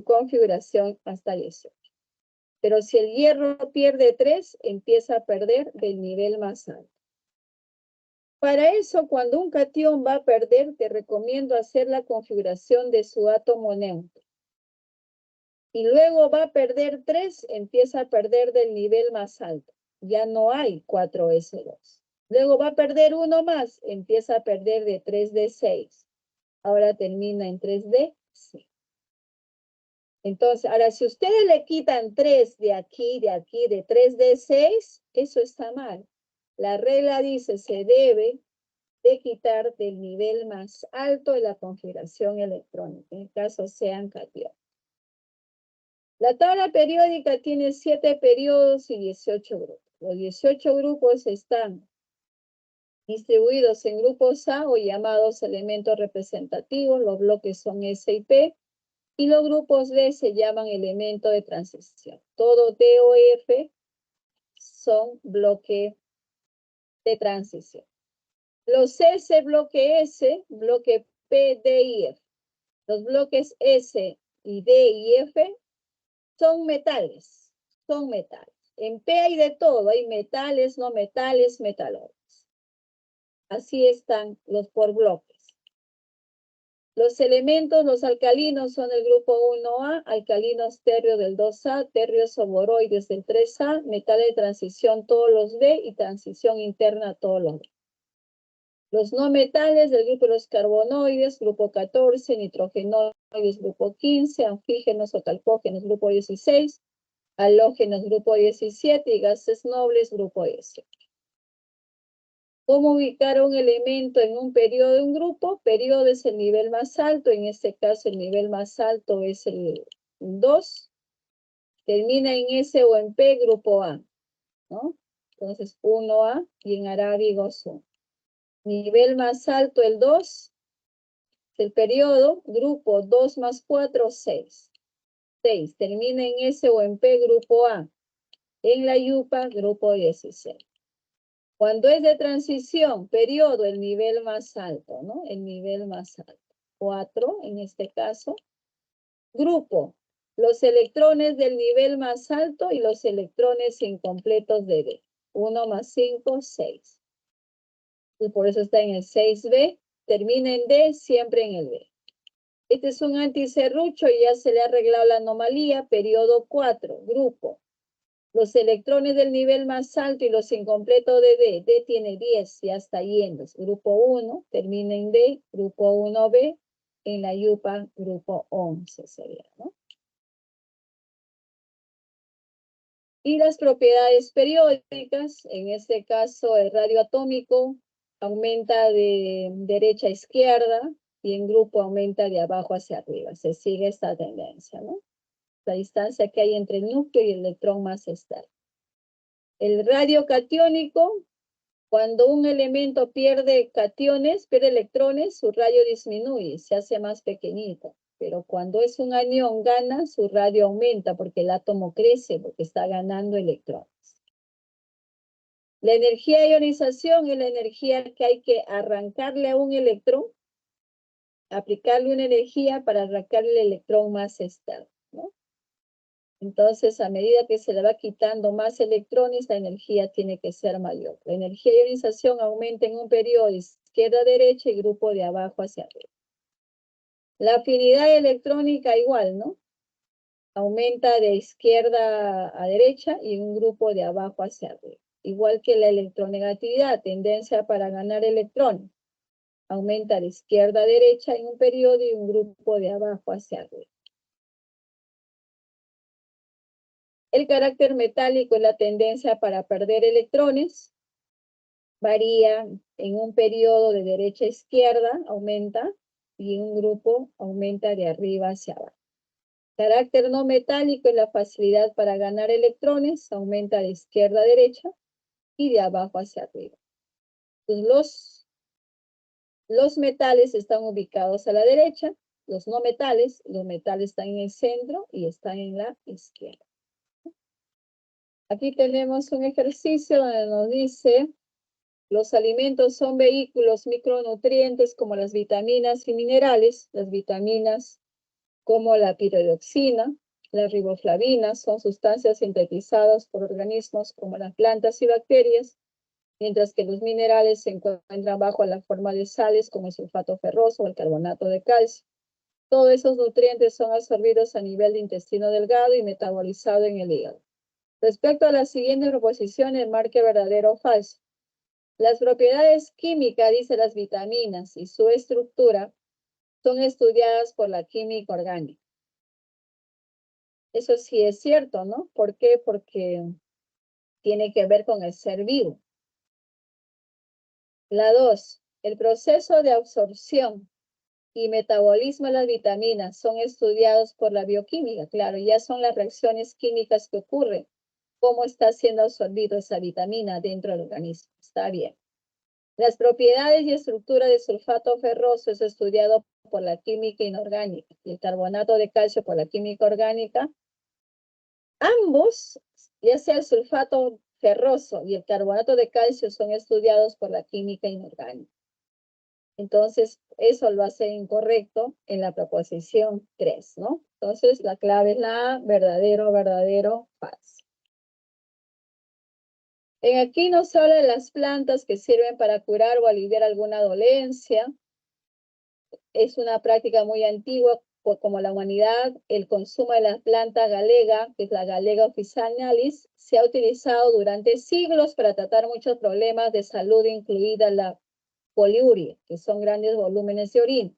configuración hasta 18. Pero si el hierro pierde 3, empieza a perder del nivel más alto. Para eso, cuando un catión va a perder, te recomiendo hacer la configuración de su átomo neutro. Y luego va a perder 3, empieza a perder del nivel más alto. Ya no hay 4S2. Luego va a perder 1 más, empieza a perder de 3D6. Ahora termina en 3D6. Entonces, ahora si ustedes le quitan 3 de aquí, de 3D6, eso está mal. La regla dice, se debe de quitar del nivel más alto de la configuración electrónica, en el caso sean cationes. La tabla periódica tiene 7 periodos y 18 grupos. Los 18 grupos están distribuidos en grupos A o llamados elementos representativos. Los bloques son S y P. Y los grupos D se llaman elementos de transición. Todo D o F son bloques de transición. Los S, bloque S, bloque P, D y F. Los bloques S y D y F son metales. Son metales. En P hay de todo. Hay metales, no metales, metalores. Así están los por bloques. Los elementos, los alcalinos son el grupo 1A, alcalinos terrio del 2A, terrios oboroides del 3A, metales de transición todos los D y transición interna todos los D. Los no metales del grupo de los carbonoides, grupo 14, nitrogenoides, grupo 15, anfígenos o talcógenos, grupo 16, halógenos, grupo 17 y gases nobles, grupo 18. ¿Cómo ubicar un elemento en un periodo de un grupo? Periodo es el nivel más alto, en este caso el nivel más alto es el 2. Termina en S o en P, grupo A, ¿no? Entonces 1A y en arábigo 1. Nivel más alto el 2, el periodo, grupo 2 más 4, 6. 6, termina en S o en P, grupo A. En la yupa, grupo 16. Cuando es de transición, periodo, el nivel más alto, ¿no? El nivel más alto. 4, en este caso. Grupo, los electrones del nivel más alto y los electrones incompletos de D. 1 más 5, 6. Y por eso está en el 6B. Termina en D, siempre en el B. Este es un antiserrucho y ya se le ha arreglado la anomalía. Periodo 4, grupo. Los electrones del nivel más alto y los incompletos de D. D tiene 10, ya está yendo. Grupo 1, termina en D. Grupo 1B, en la yupa, grupo 11 sería, ¿no? Y las propiedades periódicas, en este caso el radio atómico aumenta de derecha a izquierda y en grupo aumenta de abajo hacia arriba. Se sigue esta tendencia, ¿no? La distancia que hay entre el núcleo y el electrón más estable. El radio catiónico, cuando un elemento pierde cationes, pierde electrones, su radio disminuye, se hace más pequeñito. Pero cuando es un anión gana, su radio aumenta porque el átomo crece, porque está ganando electrones. La energía de ionización es la energía que hay que arrancarle a un electrón, aplicarle una energía para arrancarle el electrón más estable, ¿no? Entonces, a medida que se le va quitando más electrones, la energía tiene que ser mayor. La energía de ionización aumenta en un periodo de izquierda a derecha y grupo de abajo hacia arriba. La afinidad electrónica igual, ¿no? Aumenta de izquierda a derecha y en un grupo de abajo hacia arriba. Igual que la electronegatividad, tendencia para ganar electrones. Aumenta de izquierda a derecha en un periodo y un grupo de abajo hacia arriba. El carácter metálico es la tendencia para perder electrones. Varía en un periodo de derecha a izquierda, aumenta, y en un grupo aumenta de arriba hacia abajo. Carácter no metálico es la facilidad para ganar electrones, aumenta de izquierda a derecha y de abajo hacia arriba. Entonces, los metales están ubicados a la derecha, los metales están en el centro y están en la izquierda. Aquí tenemos un ejercicio donde nos dice, los alimentos son vehículos micronutrientes como las vitaminas y minerales. Las vitaminas como la piridioxina, las riboflavinas son sustancias sintetizadas por organismos como las plantas y bacterias, mientras que los minerales se encuentran bajo la forma de sales como el sulfato ferroso o el carbonato de calcio. Todos esos nutrientes son absorbidos a nivel de intestino delgado y metabolizados en el hígado. Respecto a las siguientes proposiciones, marque verdadero o falso. Las propiedades químicas, dice las vitaminas, y su estructura son estudiadas por la química orgánica. Eso sí es cierto, ¿no? ¿Por qué? Porque tiene que ver con el ser vivo. La 2, el proceso de absorción y metabolismo de las vitaminas son estudiados por la bioquímica. Claro, ya son las reacciones químicas que ocurren. ¿Cómo está siendo absorbido esa vitamina dentro del organismo? Está bien. Las propiedades y estructura del sulfato ferroso es estudiado por la química inorgánica y el carbonato de calcio por la química orgánica. Ambos, ya sea el sulfato ferroso y el carbonato de calcio, son estudiados por la química inorgánica. Entonces, eso lo hace incorrecto en la proposición 3, ¿no? Entonces, la clave es la verdadero, verdadero, falso. Aquí nos habla de las plantas que sirven para curar o aliviar alguna dolencia. Es una práctica muy antigua, como la humanidad, el consumo de la planta galega, que es la Galega officinalis, se ha utilizado durante siglos para tratar muchos problemas de salud, incluida la poliuria, que son grandes volúmenes de orina.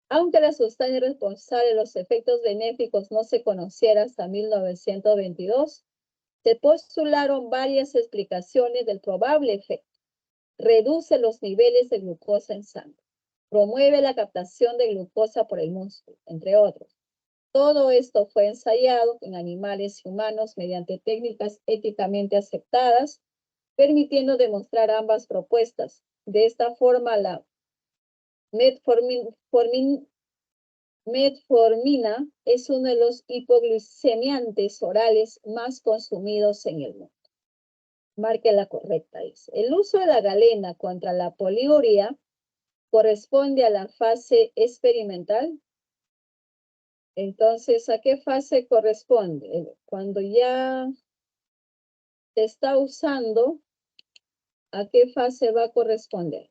Aunque la sustancia responsable de los efectos benéficos no se conociera hasta 1922, se postularon varias explicaciones del probable efecto. Reduce los niveles de glucosa en sangre. Promueve la captación de glucosa por el músculo, entre otros. Todo esto fue ensayado en animales y humanos mediante técnicas éticamente aceptadas, permitiendo demostrar ambas propuestas. De esta forma, la metformina es uno de los hipoglucemiantes orales más consumidos en el mundo. Marque la correcta, dice. El uso de la galena contra la poliuria corresponde a la fase experimental. Entonces, ¿a qué fase corresponde? Cuando ya se está usando, ¿a qué fase va a corresponder?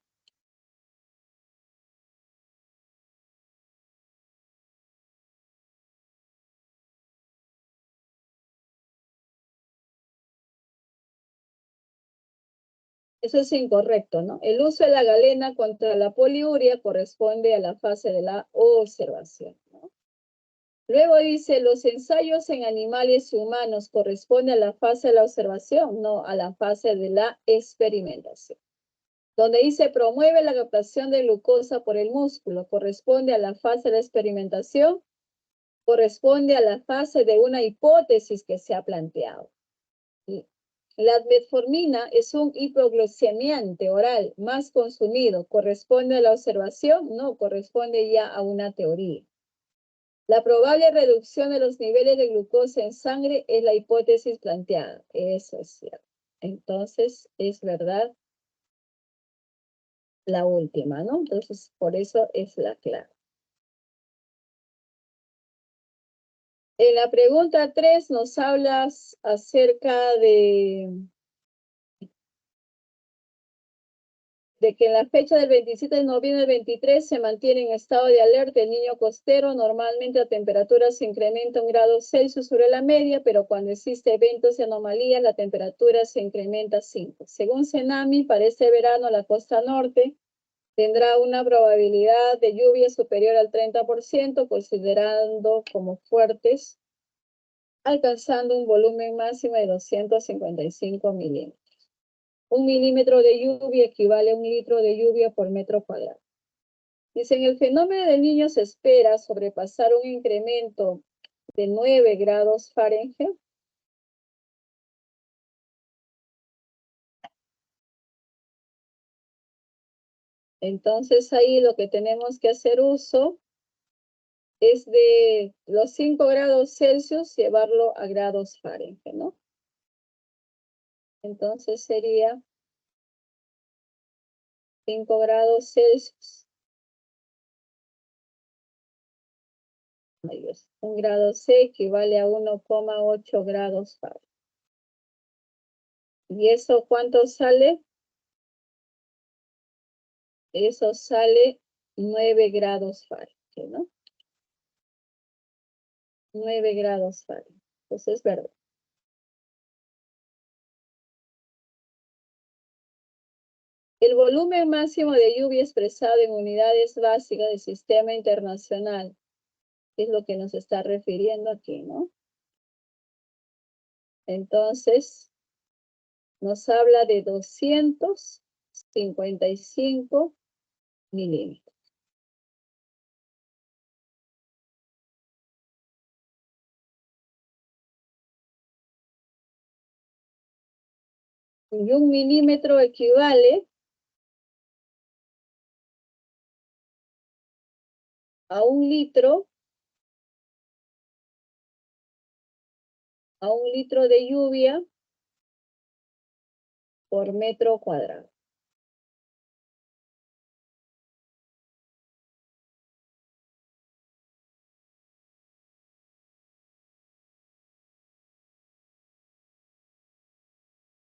Eso es incorrecto, ¿no? El uso de la galena contra la poliuria corresponde a la fase de la observación, ¿no? Luego dice, los ensayos en animales y humanos corresponden a la fase de la observación, no a la fase de la experimentación. Donde dice, promueve la captación de glucosa por el músculo, corresponde a la fase de la experimentación, corresponde a la fase de una hipótesis que se ha planteado. La metformina es un hipoglucemiante oral más consumido. ¿Corresponde a la observación? No, corresponde ya a una teoría. La probable reducción de los niveles de glucosa en sangre es la hipótesis planteada. Eso es cierto. Entonces, es verdad la última, ¿no? Entonces, por eso es la clave. En la pregunta 3 nos hablas acerca de que en la fecha del 27 de noviembre del 23 se mantiene en estado de alerta el niño costero. Normalmente la temperatura se incrementa 1 grado Celsius sobre la media, pero cuando existe eventos de anomalía, la temperatura se incrementa 5. Según Cenami, para este verano la costa norte tendrá una probabilidad de lluvia superior al 30%, considerando como fuertes, alcanzando un volumen máximo de 255 milímetros. 1 milímetro de lluvia equivale a 1 litro de lluvia por metro cuadrado. Dice, en el fenómeno del niño se espera sobrepasar un incremento de 9 grados Fahrenheit. Entonces ahí lo que tenemos que hacer uso es de los 5 grados Celsius llevarlo a grados Fahrenheit, ¿no? Entonces sería 5 grados Celsius. Ahí es. 1 grado C equivale a 1,8 grados Fahrenheit. ¿Y eso cuánto sale? Eso sale 9 grados Fahrenheit, ¿no? 9 grados Fahrenheit. Entonces es verdad. El volumen máximo de lluvia expresado en unidades básicas del sistema internacional es lo que nos está refiriendo aquí, ¿no? Entonces, nos habla de 255 milímetros. Y 1 milímetro equivale a 1 litro, de lluvia por metro cuadrado.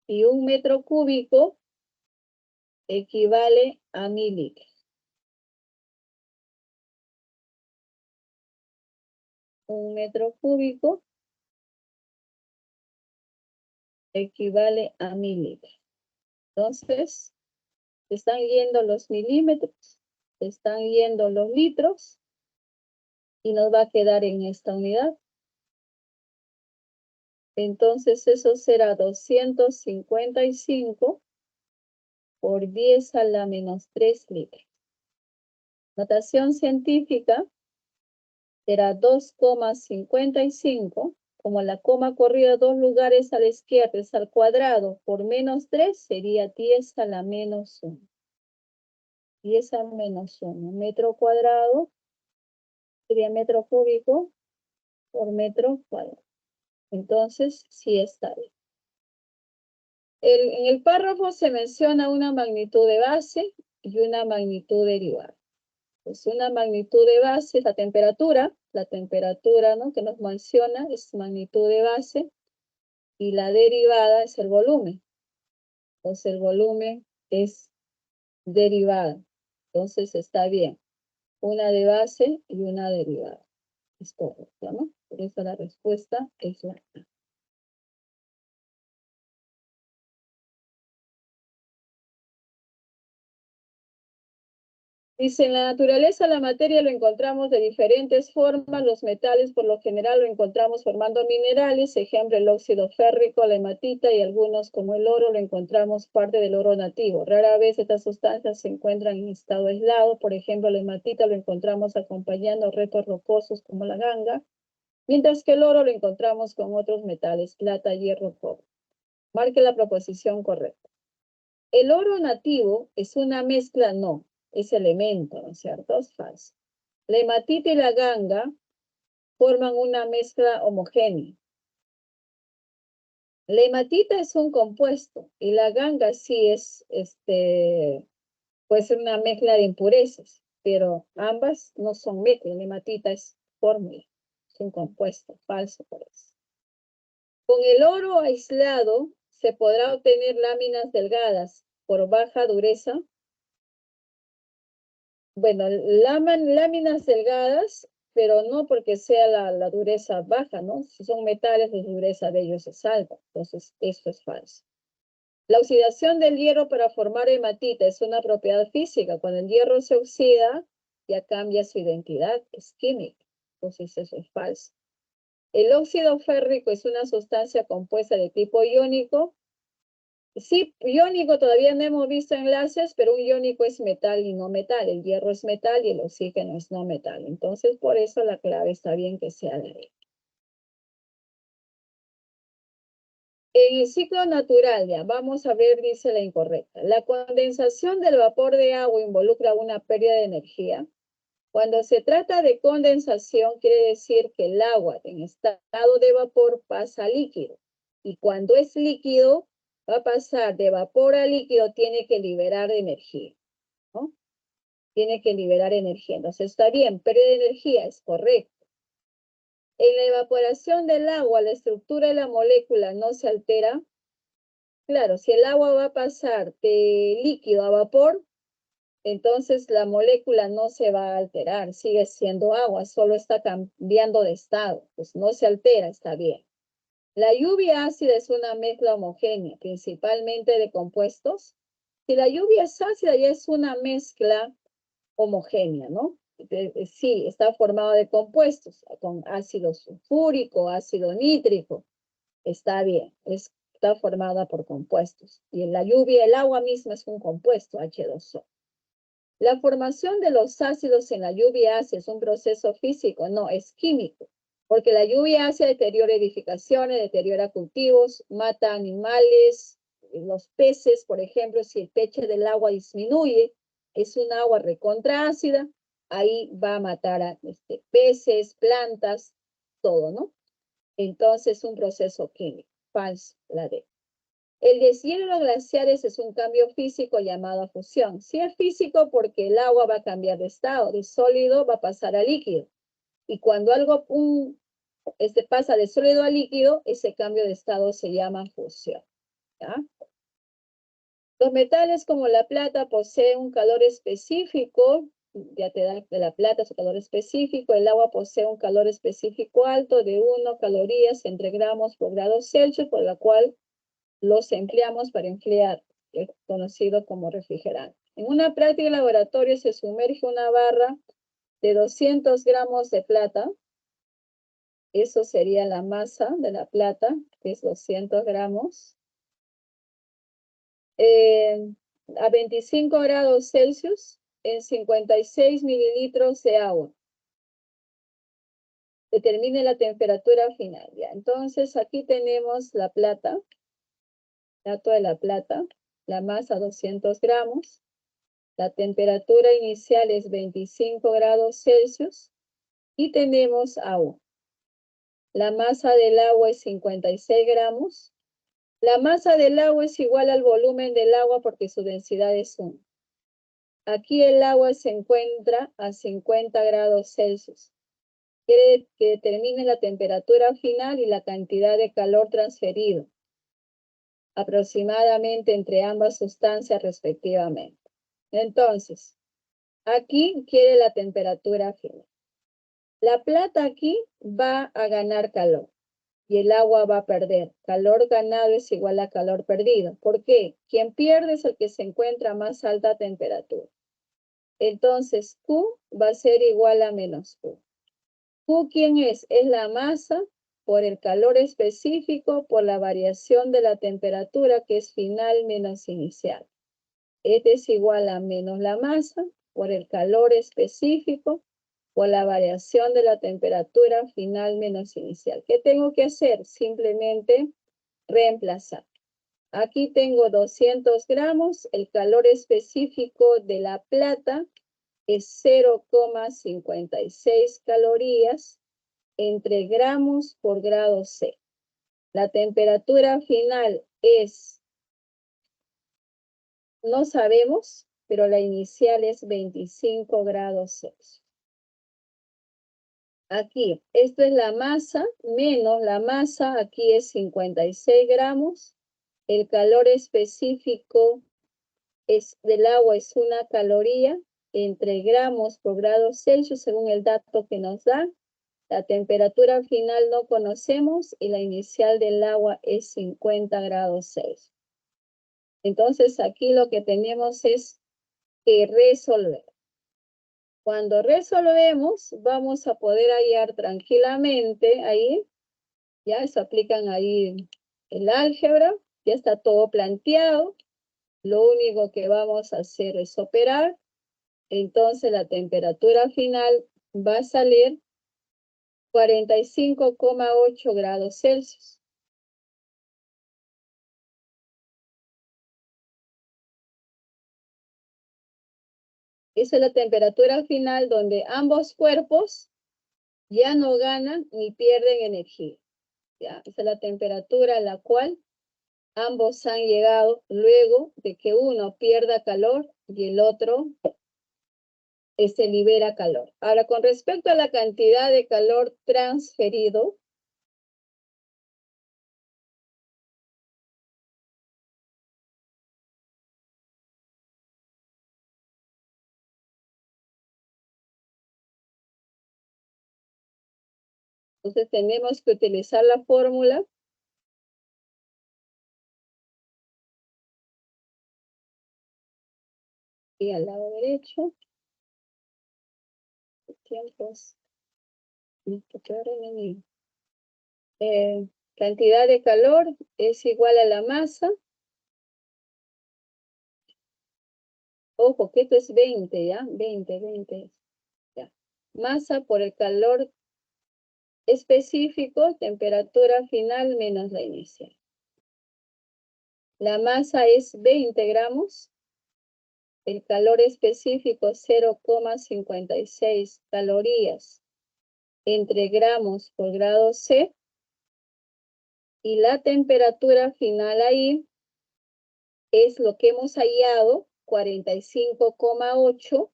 Y 1 metro cúbico equivale a 1000 litros. 1 metro cúbico equivale a 1000 litros. Entonces, están yendo los milímetros, están yendo los litros, y nos va a quedar en esta unidad. Entonces, eso será 255 por 10 a la menos 3 litros. Notación científica será 2,55. Como la coma corrida 2 lugares a la izquierda es al cuadrado por menos 3, sería 10 a la menos 1. 10 a menos 1. Metro cuadrado sería metro cúbico por metro cuadrado. Entonces, sí está bien. En el párrafo se menciona una magnitud de base y una magnitud derivada. Pues una magnitud de base es la temperatura, ¿no?, que nos menciona es magnitud de base, y la derivada es el volumen. Entonces el volumen es derivada. Entonces está bien. Una de base y una derivada. Es correcto, ¿no? Por eso la respuesta es la A. Dice, en la naturaleza la materia lo encontramos de diferentes formas. Los metales por lo general lo encontramos formando minerales, ejemplo el óxido férrico, la hematita, y algunos como el oro lo encontramos parte del oro nativo. Rara vez estas sustancias se encuentran en estado aislado. Por ejemplo, la hematita lo encontramos acompañando restos rocosos como la ganga, mientras que el oro lo encontramos con otros metales, plata, hierro, cobre. Marque la proposición correcta. El oro nativo es una mezcla, no. Es elemento, ¿no es cierto? Es falso. La hematita y la ganga forman una mezcla homogénea. La hematita es un compuesto y la ganga sí es, puede ser una mezcla de impurezas, pero ambas no son mezclas. La hematita es fórmula, es un compuesto, falso por eso. Con el oro aislado se podrá obtener láminas delgadas por baja dureza. Bueno, láminas delgadas, pero no porque sea la dureza baja, ¿no? Si son metales, la dureza de ellos es alta. Entonces, esto es falso. La oxidación del hierro para formar hematita es una propiedad física. Cuando el hierro se oxida, ya cambia su identidad, es química. Entonces, eso es falso. El óxido férrico es una sustancia compuesta de tipo iónico. Sí, iónico todavía no hemos visto enlaces, pero un iónico es metal y no metal. El hierro es metal y el oxígeno es no metal. Entonces, por eso la clave está bien que sea la E. En el ciclo natural, ya, vamos a ver, dice la incorrecta. La condensación del vapor de agua involucra una pérdida de energía. Cuando se trata de condensación, quiere decir que el agua en estado de vapor pasa a líquido. Y cuando es líquido, va a pasar de vapor a líquido, tiene que liberar energía, ¿no? Tiene que liberar energía. Entonces está bien, pérdida de energía, es correcto. En la evaporación del agua, la estructura de la molécula no se altera. Claro, si el agua va a pasar de líquido a vapor, entonces la molécula no se va a alterar, sigue siendo agua, solo está cambiando de estado, pues no se altera, está bien. La lluvia ácida es una mezcla homogénea, principalmente de compuestos. Si la lluvia es ácida, ya es una mezcla homogénea, ¿no? Sí, está formado de compuestos, con ácido sulfúrico, ácido nítrico, está bien, está formada por compuestos. Y en la lluvia, el agua misma es un compuesto, H2O. La formación de los ácidos en la lluvia ácida es un proceso físico, no, es químico, porque la lluvia ácida deteriora edificaciones, deteriora cultivos, mata animales, los peces, por ejemplo, si el pH del agua disminuye, es un agua recontra ácida, ahí va a matar a peces, plantas, todo, ¿no? Entonces, un proceso químico, falso, la D. El deshielo de los glaciares es un cambio físico llamado fusión. Sí es físico porque el agua va a cambiar de estado, de sólido va a pasar a líquido. Y cuando algo pasa de sólido a líquido, ese cambio de estado se llama fusión, ¿ya? Los metales como la plata poseen un calor específico, ya te da de la plata su calor específico, el agua posee un calor específico alto de 1 calorías entre gramos por grado Celsius, por la cual los empleamos para enfriar, es conocido como refrigerante. En una práctica de laboratorio se sumerge una barra de 200 gramos de plata. Eso sería la masa de la plata, que es 200 gramos. A 25 grados Celsius en 56 mililitros de agua. Determine la temperatura final. Ya. Entonces aquí tenemos la plata, dato de la plata, la masa 200 gramos. La temperatura inicial es 25 grados Celsius y tenemos agua. La masa del agua es 56 gramos. La masa del agua es igual al volumen del agua porque su densidad es 1. Aquí el agua se encuentra a 50 grados Celsius. Quiere que determine la temperatura final y la cantidad de calor transferido, aproximadamente entre ambas sustancias respectivamente. Entonces, aquí quiere la temperatura final. La plata aquí va a ganar calor y el agua va a perder. Calor ganado es igual a calor perdido. ¿Por qué? Quien pierde es el que se encuentra a más alta temperatura. Entonces, Q va a ser igual a menos Q. Q, ¿quién es? Es la masa por el calor específico por la variación de la temperatura que es final menos inicial. Este es igual a menos la masa por el calor específico por la variación de la temperatura final menos inicial. ¿Qué tengo que hacer? Simplemente reemplazar. Aquí tengo 200 gramos, el calor específico de la plata es 0,56 calorías entre gramos por grado C. La temperatura final es, no sabemos, pero la inicial es 25 grados Celsius. Aquí, esto es la masa, menos la masa, aquí es 56 gramos. El calor específico del agua es 1 caloría entre gramos por grado Celsius, según el dato que nos da. La temperatura final no conocemos y la inicial del agua es 50 grados Celsius. Entonces, aquí lo que tenemos es que resolver. Cuando resolvemos, vamos a poder hallar tranquilamente ahí, ya se aplican ahí el álgebra, ya está todo planteado. Lo único que vamos a hacer es operar. Entonces la temperatura final va a salir 45,8 grados Celsius. Esa es la temperatura final donde ambos cuerpos ya no ganan ni pierden energía. ¿Ya? Esa es la temperatura a la cual ambos han llegado luego de que uno pierda calor y el otro se libera calor. Ahora, con respecto a la cantidad de calor transferido, entonces tenemos que utilizar la fórmula y al lado derecho, tiempos, cantidad de calor es igual a la masa. Ojo, que esto es 20, ¿ya? 20, ya. Masa por el calor específico, temperatura final menos la inicial. La masa es 20 gramos. El calor específico 0,56 calorías entre gramos por grado C. Y la temperatura final ahí es lo que hemos hallado, 45,8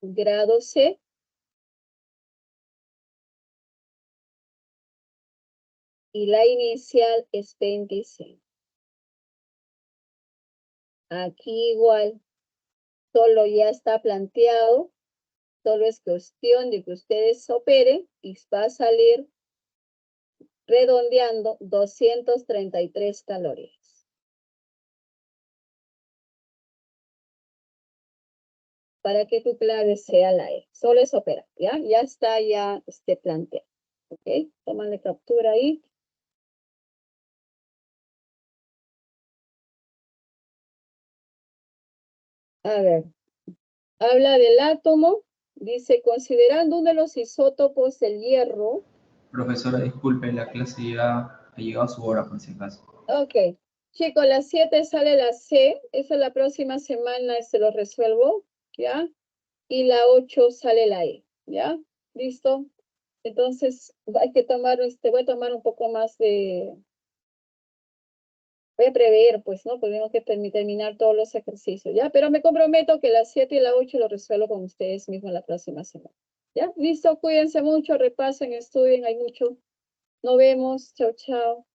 grados C. Y la inicial es 25. Aquí igual, solo ya está planteado, solo es cuestión de que ustedes operen y va a salir redondeando 233 calorías. Para que tu clave sea la E. Solo es operar, ¿ya? Ya está planteado. ¿Ok? Tómale captura ahí. A ver. Habla del átomo. Dice, considerando uno de los isótopos del hierro. Profesora, disculpe, la clase ya ha llegado a su hora, por si acaso. Ok. Chicos, las 7 sale la C. Esa la próxima semana se lo resuelvo. ¿Ya? Y la 8 sale la E. ¿Ya? ¿Listo? Entonces, hay que tomar, voy a tomar un poco más de... Voy a prever, pues, ¿no? Tenemos que terminar todos los ejercicios, ¿ya? Pero me comprometo que las 7 y la 8 lo resuelvo con ustedes mismos la próxima semana. ¿Ya? Listo, cuídense mucho, repasen, estudien, hay mucho. Nos vemos, chao, chao.